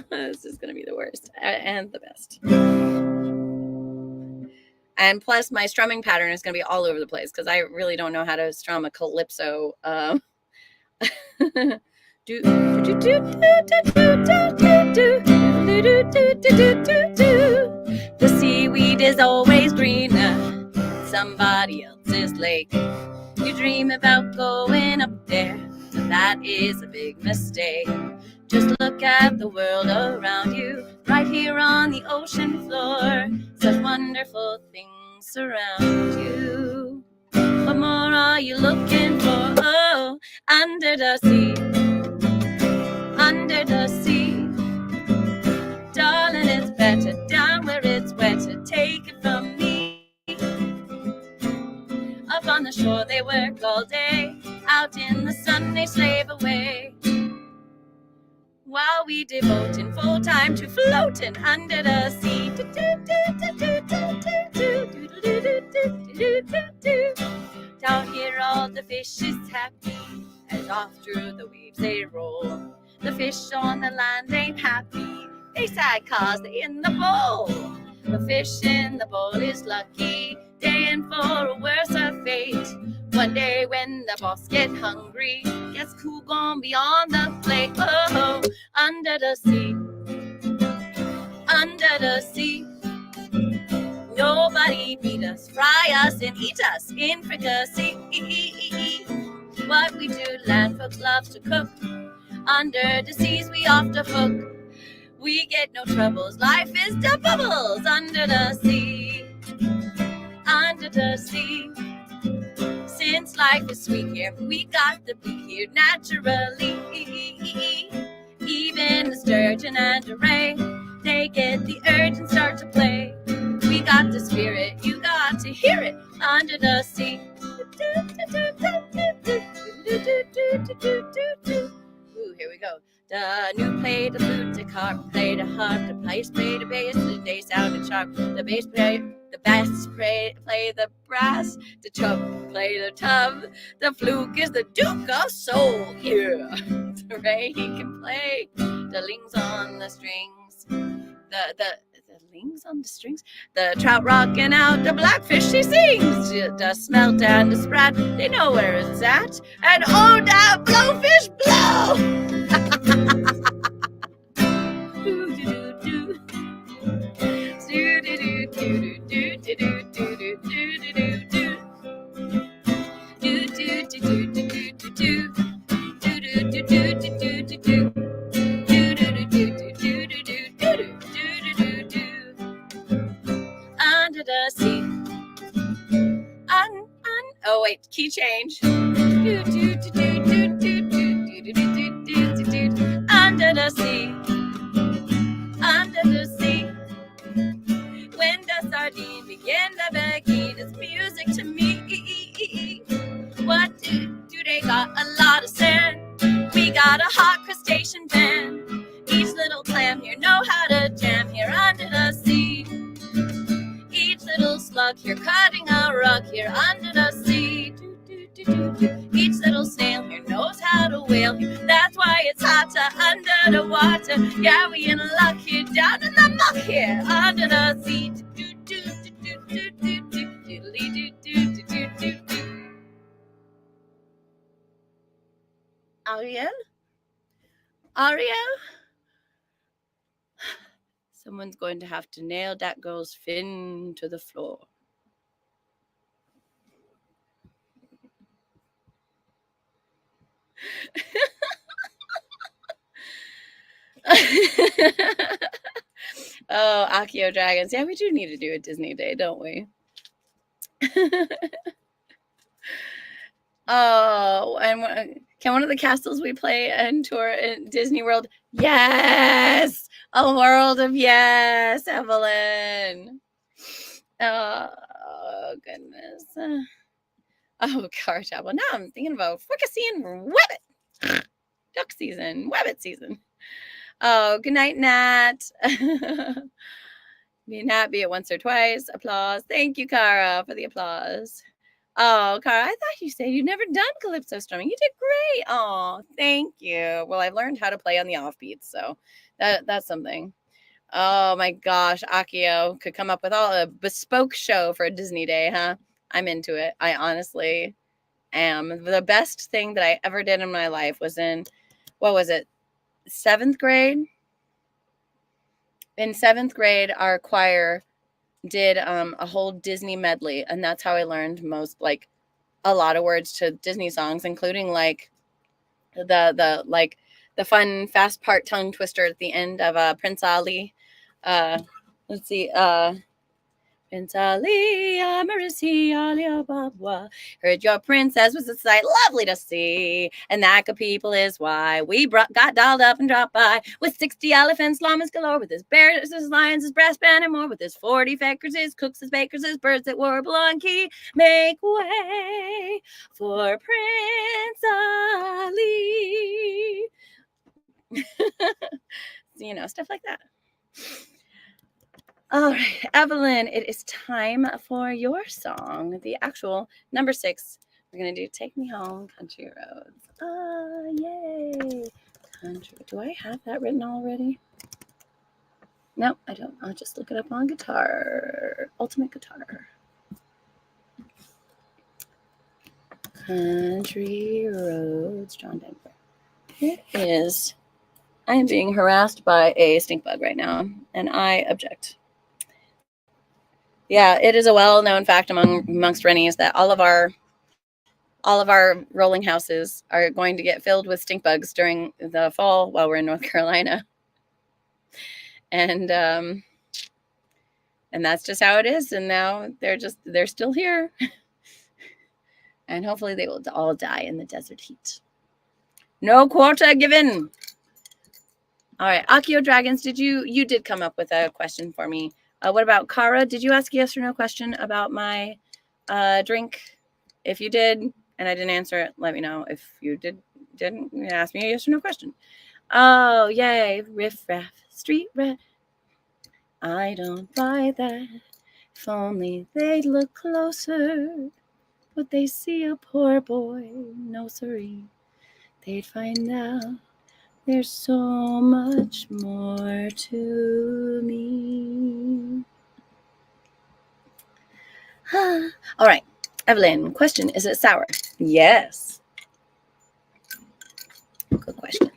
This is going to be the worst and the best. And plus, my strumming pattern is going to be all over the place because I really don't know how to strum a calypso. The seaweed is always greener somebody else's lake. You dream about going up there, but that is a big mistake. Just look at the world around you, right here on the ocean floor. Such wonderful things surround you. What more are you looking for? Oh, under the sea. Under the sea. Darling, it's better down where it's wetter. Take it from me. Up on the shore they work all day. Out in the sun they slave away. While we devote in full time to floating under the sea. Down here all the fish is happy as off through the waves they roll. The fish on the land ain't happy. They sad cause they in the bowl. The fish in the bowl is lucky, staying for a worse fate. One day when the boss get hungry, guess who gon' be on the plate? Oh, under the sea, under the sea. Nobody beat us, fry us and eat us in fricassee. What we do, land folks loves to cook. Under the seas we off the hook. We get no troubles, life is the bubbles under the sea. Under the sea. Since life is sweet here, we got the beat here naturally. Even the sturgeon and the ray, they get the urge and start to play. We got the spirit, you got to hear it under the sea. Ooh, here we go. The new played the flute, the carp played the harp, the bass played the bass, they sounded sharp. The bass played the bass, play the brass, the tub play the tub. The fluke is the Duke of Soul. Yeah, the ray he can play. The lings on the strings, the lings on the strings. The trout rocking out, the blackfish he sings. The smelt and the sprat, they know where it's at. And oh, that blowfish blow. Under the sea. Oh wait, key change. Under the sea. Under the sea. When the sardine begin to begin, it's music to me. What do they got? A lot of sand. We got a hot crustacean band. Each little clam here know how to jam here under the sea. Each little slug here cutting a rug here under the sea. Each little snail here knows how to whale here. That's why it's hotter under the water. Yeah, we in luck here down in the muck here under the sea. Ariel? Ariel? Someone's going to have to nail that girl's fin to the floor. Oh, Akio Dragons. Yeah, we do need to do a Disney day, don't we? Oh, and can one of the castles we play and tour in Disney World? Yes, a world of yes, Evelyn. Oh goodness. Oh gosh, well now I'm thinking about fricassee and rabbit. Duck season, rabbit season. Oh, good night, Nat. Nat, be it once or twice. Applause. Thank you, Cara, for the applause. Oh, Cara, I thought you said you'd never done calypso strumming. You did great. Oh, thank you. Well, I've learned how to play on the offbeats, so that's something. Oh my gosh, Akio could come up with all a bespoke show for a Disney day, huh? I'm into it. I honestly am. The best thing that I ever did in my life was in, what was it, 7th grade? In 7th grade, our choir did a whole Disney medley, and that's how I learned most, like, a lot of words to Disney songs, including like the fun fast part tongue twister at the end of Prince Ali. Let's see. Prince Ali, Marisi, Ali Ababa. Heard your princess was a sight lovely to see, and that good people is why we got dolled up and dropped by with 60 elephants, llamas galore, with his bears, his lions, his brass band, and more, with his 40 fakers, his cooks, his bakers, his birds that warble on key. Make way for Prince Ali. You know, stuff like that. All right, Evelyn, it is time for your song, the actual number 6. We're going to do Take Me Home, Country Roads. Yay. Country. Do I have that written already? No, I don't. I'll just look it up on guitar. Ultimate Guitar. Country Roads, John Denver. It is. I am being harassed by a stink bug right now, and I object. Yeah, it is a well-known fact amongst Rennies that all of our rolling houses are going to get filled with stink bugs during the fall while we're in North Carolina, and that's just how it is. And now they're still here, and hopefully they will all die in the desert heat. No quota given. All right, Akio Dragons, you did come up with a question for me. What about Kara? Did you ask a yes or no question about my drink? If you did and I didn't answer it, let me know. If you didn't ask me a yes or no question. Oh, yay. Riff raff, street rat. I don't buy that. If only they'd look closer. Would they see a poor boy? No, siree. They'd find out there's so much more to me. All right, Evelyn, question, is it sour? Yes. Good question.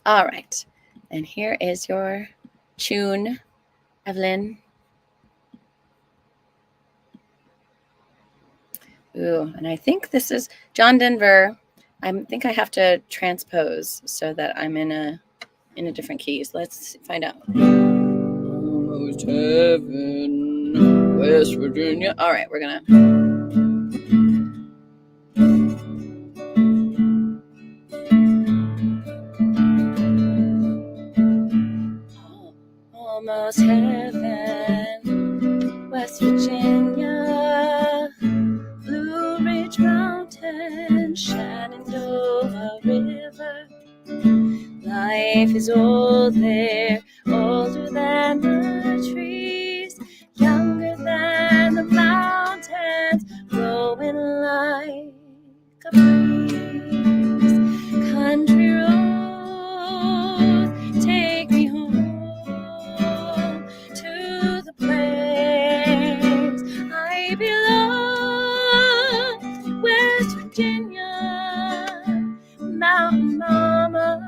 All right, and here is your tune, Evelyn. Ooh, and I think this is John Denver. I think I have to transpose so that I'm in a different key. So let's find out. Almost heaven, West Virginia. All right, we're gonna. Almost heaven, West Virginia, Blue Ridge Mountain, Shenandoah River. Life is old there, older than the trees, younger than the mountains, blowing like a breeze. Country roads, take me home to the place I belong. West Virginia, Mountain Mama,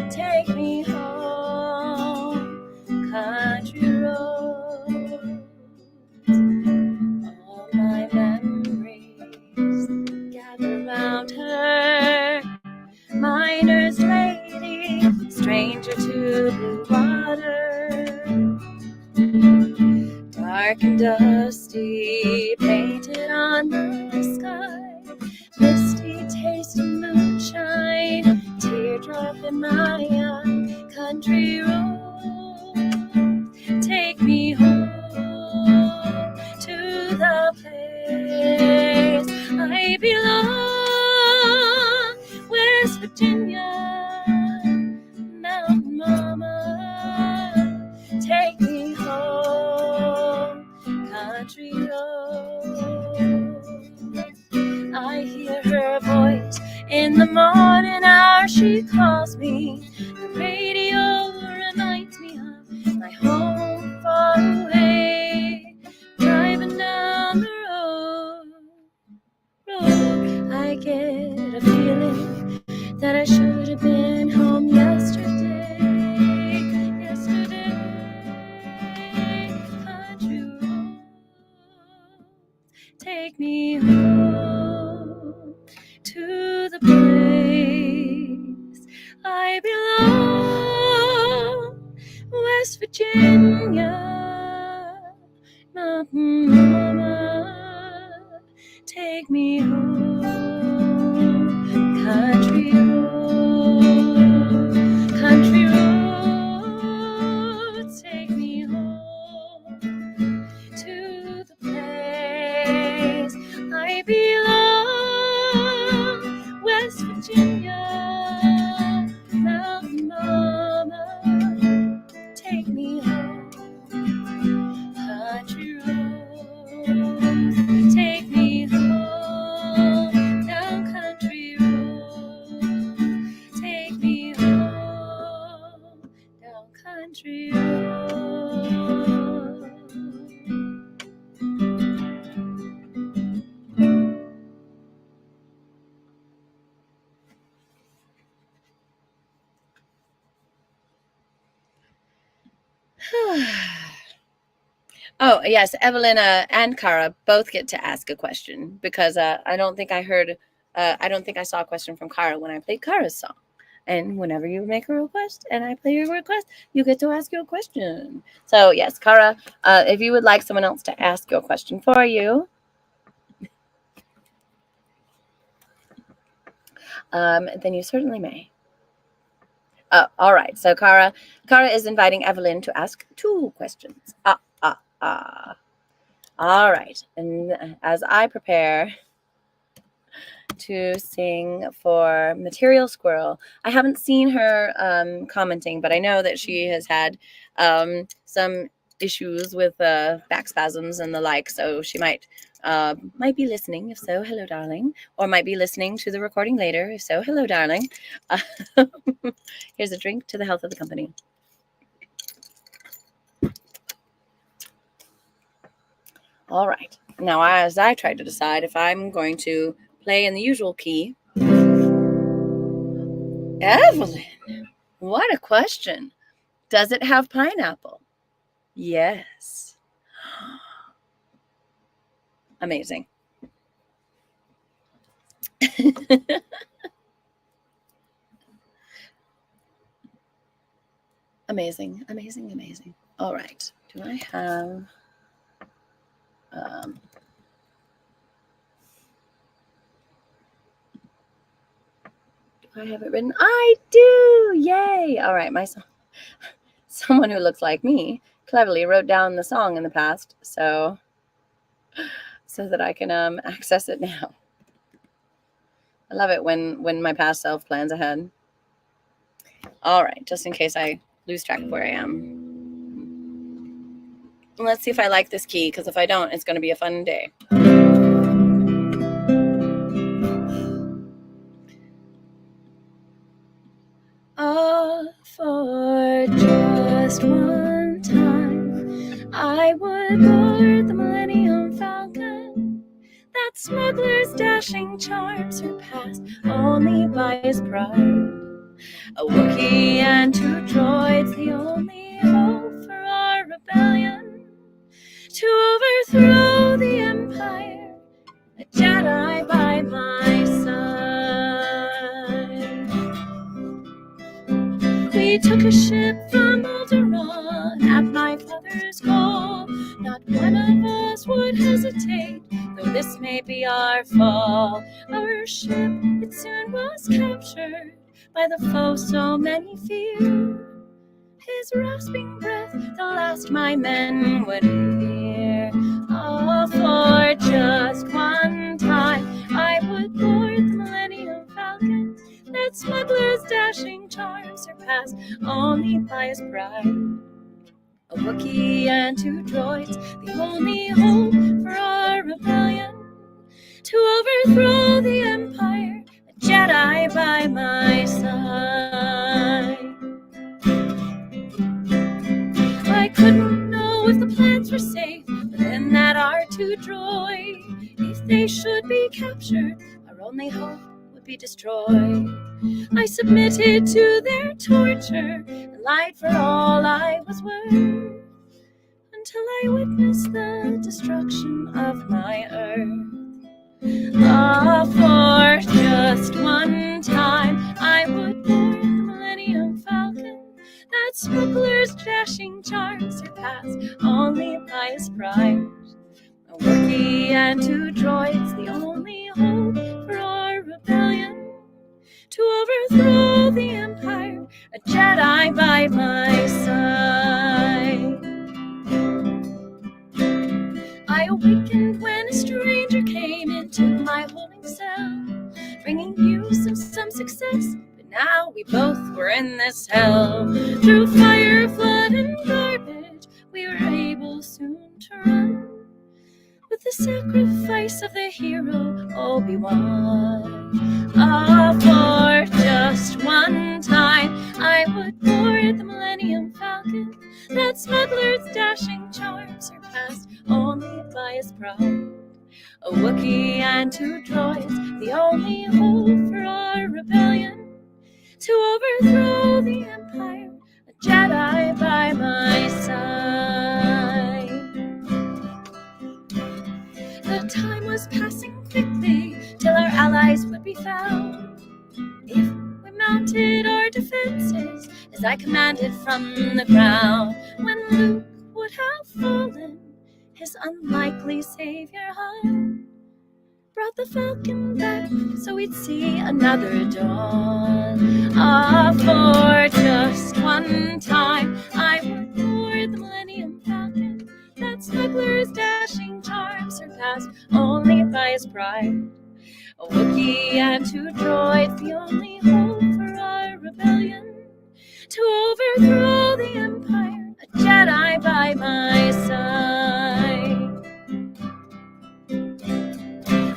take me home. Country miner's lady, stranger to blue water. Dark and dusty, painted on the sky, misty taste of moonshine, teardrop in my eye. Country road, take me home to the place I belong. West Virginia, Mountain Mama, take me home. Country road, I hear her voice in the morning hour. She calls me. The radio reminds me of my home far away. Driving down the road, I get a feeling that I should have been home yesterday. Country road, take me home to the place I belong. West Virginia, Mountain Mama, take me home. Country road, take me home to the place I belong. West Virginia, Mountain Mama, take me home. Country road, take me home. Down country road, take me home. Down country road. Oh, yes, Evelyn and Kara both get to ask a question because I don't think I saw a question from Kara when I played Kara's song. And whenever you make a request and I play your request, you get to ask your question. So, yes, Kara, if you would like someone else to ask your question for you, then you certainly may. All right. So Kara is inviting Evelyn to ask 2 questions. All right. And as I prepare to sing for Material Squirrel, I haven't seen her commenting, but I know that she has had some issues with back spasms and the like, so she might be listening. If so, hello, darling. Or might be listening to the recording later. If so, hello, darling. Here's a drink to the health of the company. All right. Now, as I try to decide if I'm going to play in the usual key. Evelyn, what a question. Does it have pineapple? Yes. Amazing. Amazing. All right. Do I have... do I have it written? I do! Yay! All right. Someone who looks like me cleverly wrote down the song in the past, so that I can access it now. I love it when my past self plans ahead. All right, just in case I lose track of where I am. Let's see if I like this key, because if I don't, it's going to be a fun day. All for just one time, I would board the Millennium Falcon. That smuggler's dashing charm surpassed only by his pride. A Wookiee and 2 droids, the only hope for our rebellion. To overthrow the Empire, a Jedi by my side. we took a ship from Alderaan at my father's call. Not one of us would hesitate, though this may be our fall. Our ship, it soon was captured by the foe so many feared. His rasping breath, the last my men would hear. Oh, for just one time, I would board the Millennium Falcon. That smuggler's dashing charm surpassed only by his pride. A Wookiee and 2 droids, the only hope for our rebellion. To overthrow the Empire, a Jedi by my side. I couldn't know if the plans were safe within that R2 droid. If they should be captured, our only hope would be destroyed. I submitted to their torture and lied for all I was worth, until I witnessed the destruction of my Earth. Ah, for just one time, I would board the Millennium Falcon. That smuggler's dashing charm surpassed only by his pride. A Wookiee and 2 droids, the only hope for our rebellion. To overthrow the Empire, a Jedi by my side. I awakened when a stranger came into my holding cell, bringing news of some success. But now we both were in this hell. Through fire, flood, and garbage, we were able soon to run, with the sacrifice of the hero Obi-Wan. Ah, for just one time, I would board the Millennium Falcon. That smuggler's dashing charm surpassed only by his pride. A Wookiee and 2 droids, the only hope for our rebellion. To overthrow the Empire, a Jedi by my side. The time was passing quickly till our allies would be found. If we mounted our defenses as I commanded from the ground, when Luke would have fallen, his unlikely savior Han brought the Falcon back so we'd see another dawn. Ah, for just one time, I would board the Millennium Falcon. That smuggler's dashing charm surpassed only by his pride. A Wookiee and 2 droids, the only hope for our rebellion. To overthrow the Empire, a Jedi by my side.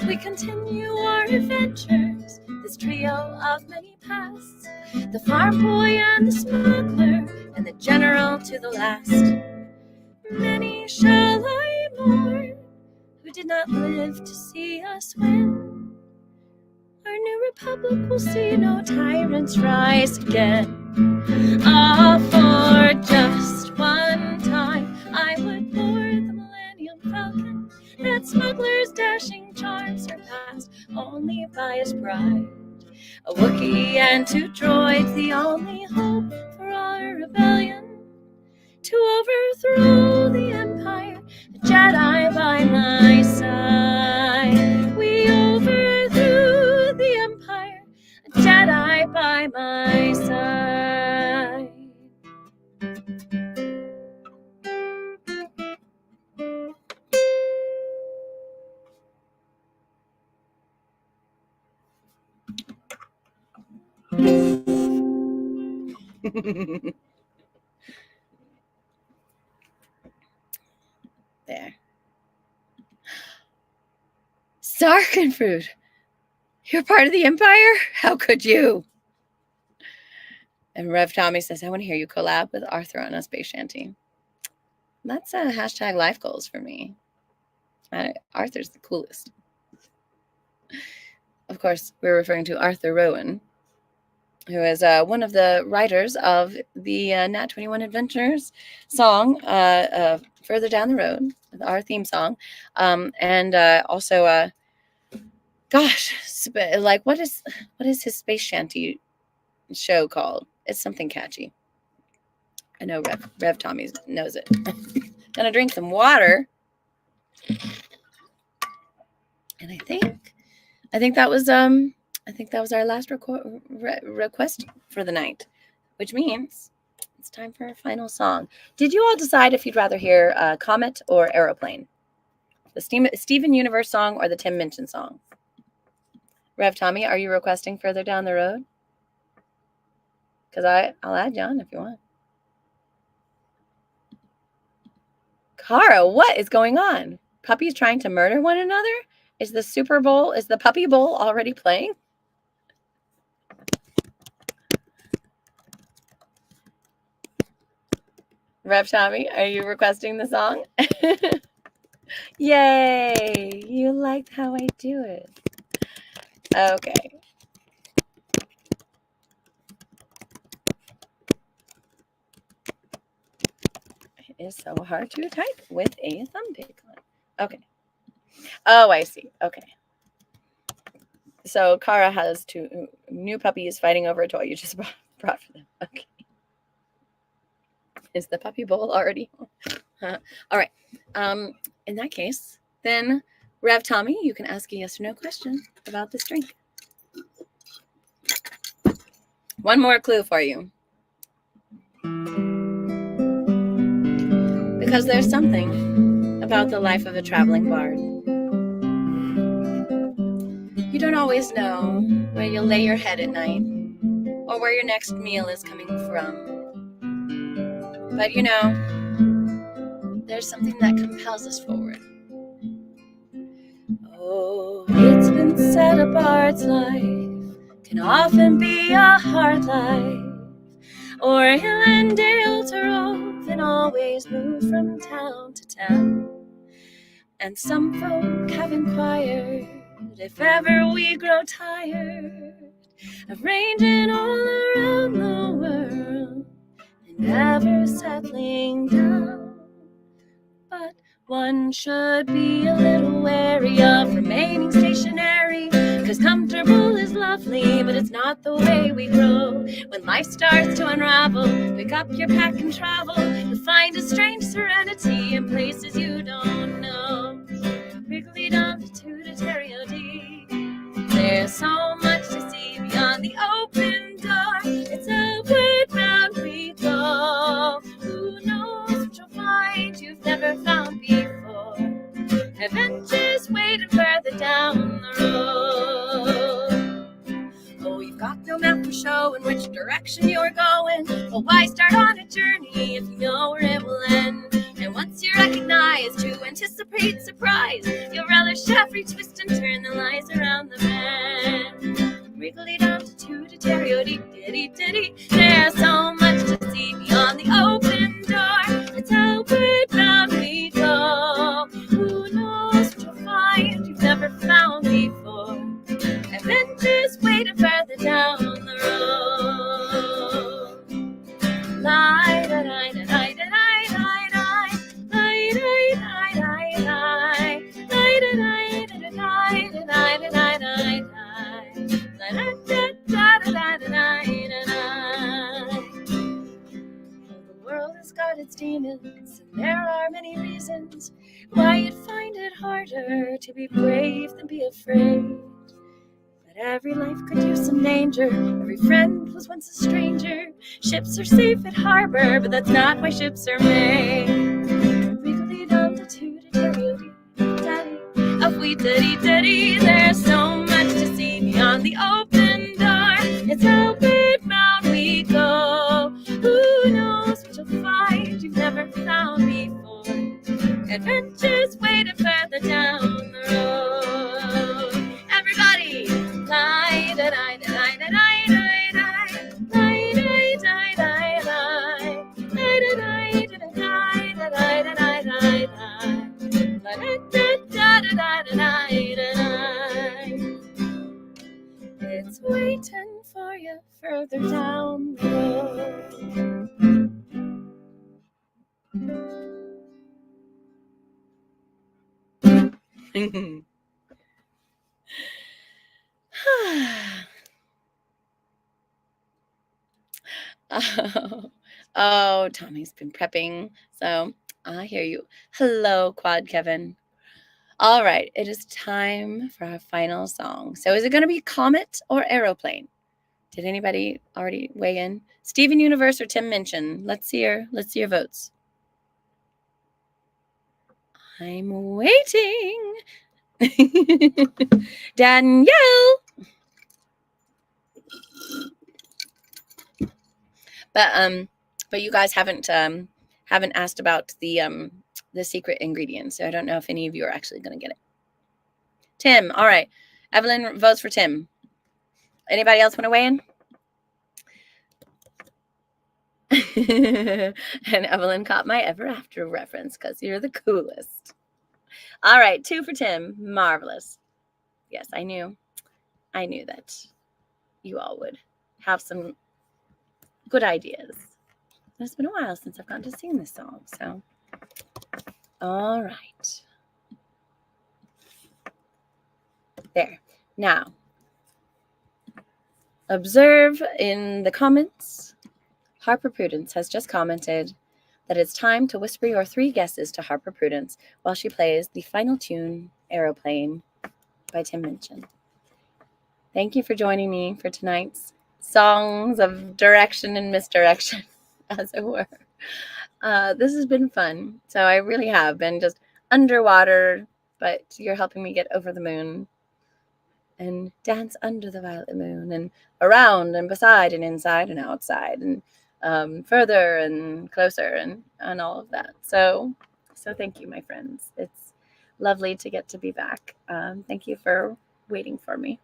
We continue our adventures, this trio of many pasts. The farm boy and the smuggler, and the general to the last. Many shall I mourn who did not live to see us win. Our new republic will see no tyrants rise again. Ah, for just one time, I would board the Millennium Falcon. That smuggler's dashing charm surpassed only by his pride. A Wookiee and 2 droids, the only hope for our rebellion. To overthrow the Empire, a Jedi by my side. We overthrew the Empire, a Jedi by my side. There. Sarkenfruit, you're part of the Empire? How could you? And Rev Tommy says, I want to hear you collab with Arthur on a space shanty. That's a hashtag life goals for me. Arthur's the coolest. Of course, we're referring to Arthur Rowan, who is one of the writers of the Nat 21 Adventures song, Further Down the Road, our theme song. And also, like, what is his space shanty show called? It's something catchy. I know Rev Tommy knows it. Gonna drink some water. And I think that was our last request for the night, which means it's time for our final song. Did you all decide if you'd rather hear Comet or Aeroplane? The Steven Universe song or the Tim Minchin song? Rev Tommy, are you requesting Further Down the Road? Because I'll add you on if you want. Cara, what is going on? Puppies trying to murder one another? Is the Puppy Bowl already playing? Rev Tommy, are you requesting the song? Yay! You liked how I do it. Okay. It is so hard to type with a thumb pick on. Okay. Oh, I see. Okay. So Kara has two new puppies fighting over a toy you just brought for them. Okay. Is the puppy bowl already? All right. In that case, then Rev Tommy, you can ask a yes or no question about this drink. One more clue for you. Because there's something about the life of a traveling bard. You don't always know where you'll lay your head at night or where your next meal is coming from. But you know, there's something that compels us forward. Oh, it's been said a bard's life can often be a hard life, or a hill and dale to rove and always move from town to town. And some folk have inquired if ever we grow tired of ranging all around the world and never settling down. But one should be a little wary of remaining stationary, 'cause comfortable is lovely, but it's not the way we grow. When life starts to unravel, pick up your pack and travel. You'll find a strange serenity in places you don't know. Wriggly dum to the Terrio-D. There's so much to see beyond the open door. It's outward bound we go. Who knows what you'll find you've never found before? Adventures waiting further down the road. Oh, you've got no map to show in which direction you're going. Well, why start on a journey if you know where it will end? And once you recognize to anticipate surprise, you'll relish every twist and turn that lies around the bend. Wriggly dum to the Terrio-D diddy diddy. There's so much to see beyond the open door. It's outward bound we go. Who knows what you'll find you've never found before? Adventures waiting further down the road. Lie da da da da da da. The world has got its demons, and there are many reasons why you'd find it harder to be brave than be afraid. But every life could use some danger. Every friend was once a stranger. Ships are safe at harbor, but that's not why ships are made. Wriggly dum to the Terrio-D, daddy, a wee diddy diddy. There's so much to see beyond the open door. It's outward bound we go. Who knows what you'll find you've never found before? Adventures waiting further down the road. Everybody, lie da da da da da da da it's waiting for you further down the road. Oh, Tommy's been prepping, so I hear you. Hello, Quad Kevin. All right, it is time for our final song. So is it going to be Comet or Aeroplane? Did anybody already weigh in? Steven Universe or Tim Minchin? Let's see your votes. I'm waiting. Danielle. But you guys haven't asked about the secret ingredient, so I don't know if any of you are actually going to get it. Tim, all right. Evelyn votes for Tim. Anybody else want to weigh in? And Evelyn caught my Ever After reference because you're the coolest. All right, 2 for Tim. Marvelous. Yes, I knew that you all would have some good ideas. It's been a while since I've gotten to sing this song, so. All right. There. Now, observe in the comments. Harper Prudence has just commented that it's time to whisper your 3 guesses to Harper Prudence while she plays the final tune, Aeroplane, by Tim Minchin. Thank you for joining me for tonight's songs of direction and misdirection, as it were. This has been fun. So I really have been just underwater, but you're helping me get over the moon and dance under the violet moon and around and beside and inside and outside and further and closer and all of that. So thank you, my friends. It's lovely to get to be back. Thank you for waiting for me.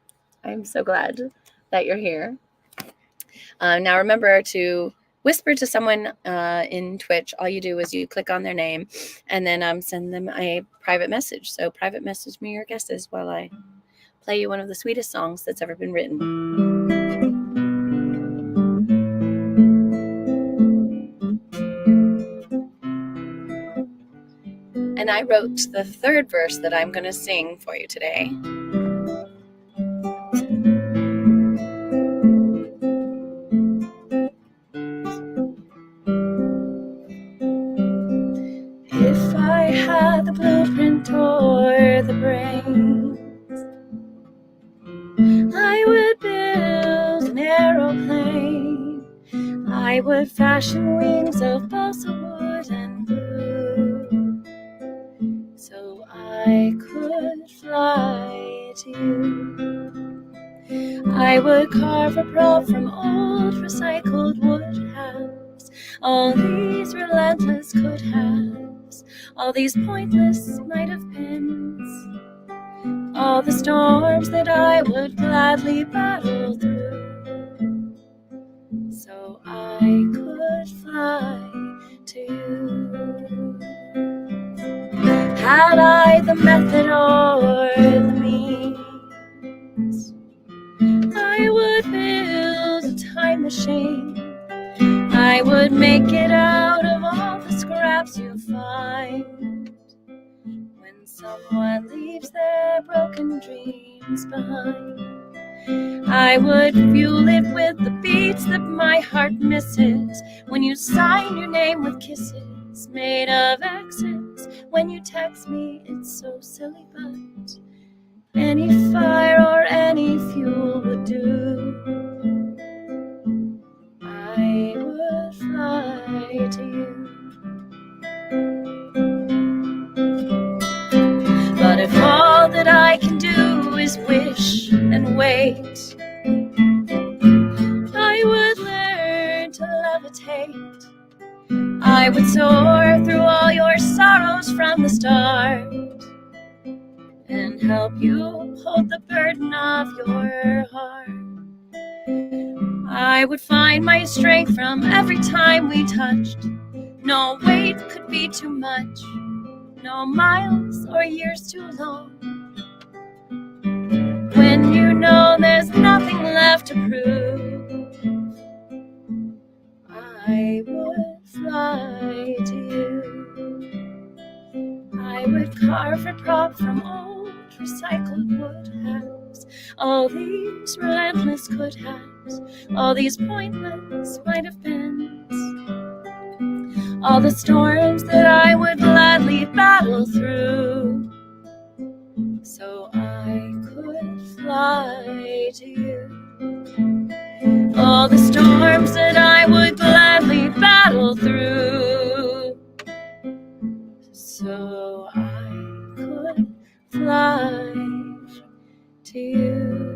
I'm so glad that you're here. Now remember to whisper to someone in Twitch. All you do is you click on their name and then send them a private message. So private message me your guesses while I play you one of the sweetest songs that's ever been written. And I wrote the 3rd verse that I'm going to sing for you today. If I had the blueprint or the brains, I would build an aeroplane. I would fashion wings of balsa wood and blue, so I could fly to you. I would carve a prop from old recycled wood halves. All these relentless could haves, all these pointless might have beens, all the storms that I would gladly battle through, so I could fly to you. Had I the method or the means, I would build a time machine. I would make it out of all the scraps you find when someone leaves their broken dreams behind. I would fuel it with the beats that my heart misses when you sign your name with kisses made of X's. When you text me, it's so silly, but any fire or any fuel would do. I would fly to you. But if all that I can do is wish and wait, I would learn to levitate. I would soar through all your sorrows from the start and help you hold the burden of your heart. I would find my strength from every time we touched. No weight could be too much, no miles or years too long. When you know there's nothing left to prove, I would fly to you. I would carve a prop from old recycled wood halves. all these relentless could haves, all these pointless might have beens, all the storms that I would gladly battle through, so I could fly to you. All the storms that I would gladly battle through, so I could fly to you.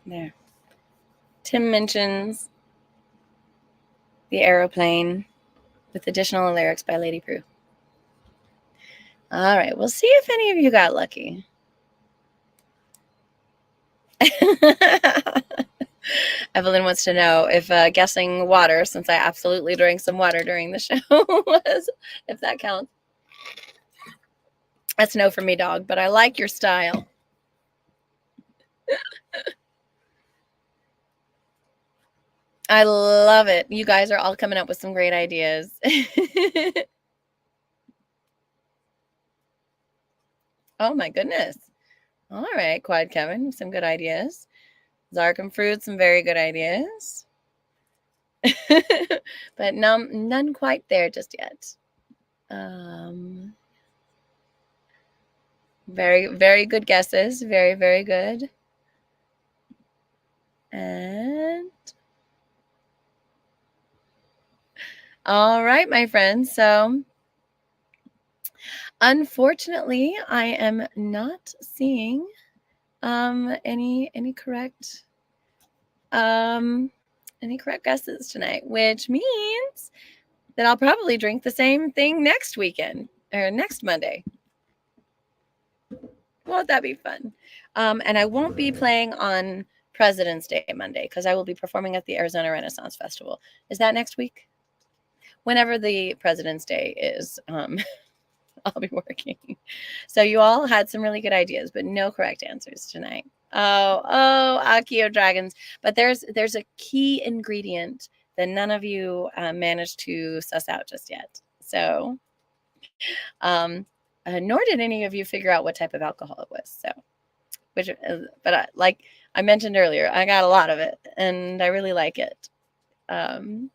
There. Tim mentions the aeroplane with additional lyrics by Lady Pru. All right, we'll see if any of you got lucky. Evelyn wants to know if guessing water, since I absolutely drank some water during the show, was, if that counts. That's no for me, dog, but I like your style. I love it. You guys are all coming up with some great ideas. Oh my goodness. All right, Quad Kevin, some good ideas. Zark and Fruit, some very good ideas. But none quite there just yet. Very, very good guesses. Very, very good. And all right, my friends. So unfortunately, I am not seeing any correct guesses tonight, which means that I'll probably drink the same thing next weekend or next Monday. Won't that be fun? And I won't be playing on President's Day Monday because I will be performing at the Arizona Renaissance Festival. Is that next week? Whenever the President's Day is, I'll be working. So you all had some really good ideas, but no correct answers tonight. Oh, Akio Dragons. But there's a key ingredient that none of you managed to suss out just yet. So, nor did any of you figure out what type of alcohol it was. So, but like I mentioned earlier, I got a lot of it, and I really like it.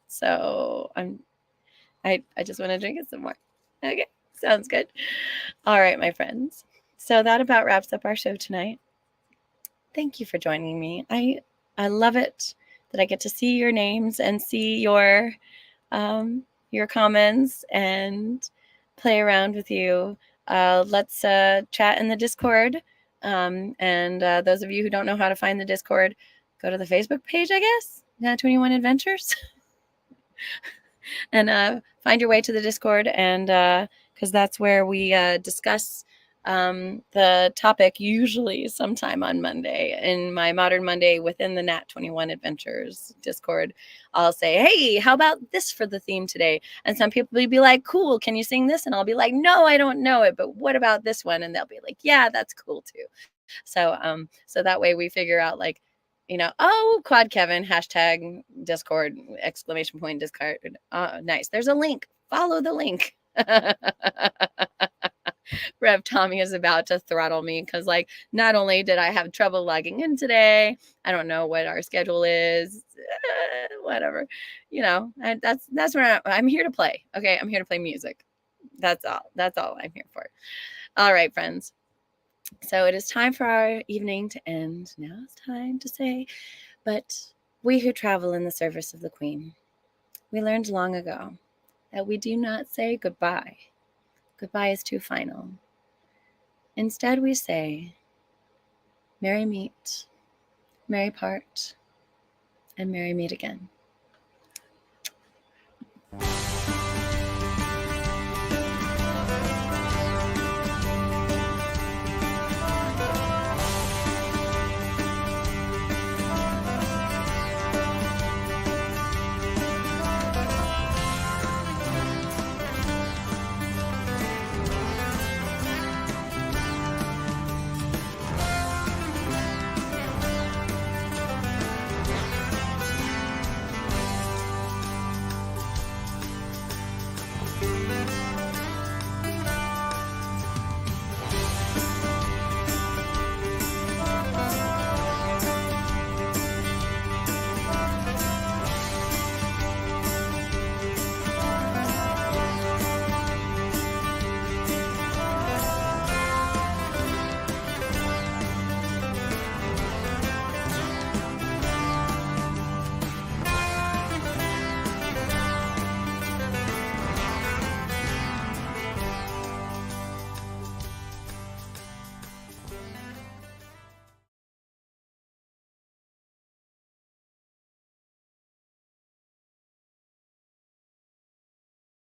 So I just want to drink it some more. Okay, sounds good. All right, my friends. So that about wraps up our show tonight. Thank you for joining me. I love it that I get to see your names and see your comments and play around with you. Let's chat in the Discord. And those of you who don't know how to find the Discord, go to the Facebook page, I guess, Nat 21 Adventures. And find your way to the Discord, and because that's where we discuss the topic usually sometime on Monday. In my Modern Monday within the Nat 21 Adventures Discord, I'll say, hey, how about this for the theme today? And some people will be like, cool, can you sing this? And I'll be like, no, I don't know it, but what about this one? And they'll be like, yeah, that's cool too. So that way we figure out, like, Quad Kevin, hashtag Discord, exclamation point Discord. Nice. There's a link. Follow the link. Rev Tommy is about to throttle me because, like, not only did I have trouble logging in today, I don't know what our schedule is. Whatever. That's where I'm here to play. Okay, I'm here to play music. That's all. That's all I'm here for. All right, friends. So it is time for our evening to end. Now it's time to say, but we who travel in the service of the Queen, we learned long ago that we do not say goodbye. Goodbye is too final. Instead, we say, merry meet, merry part, and merry meet again.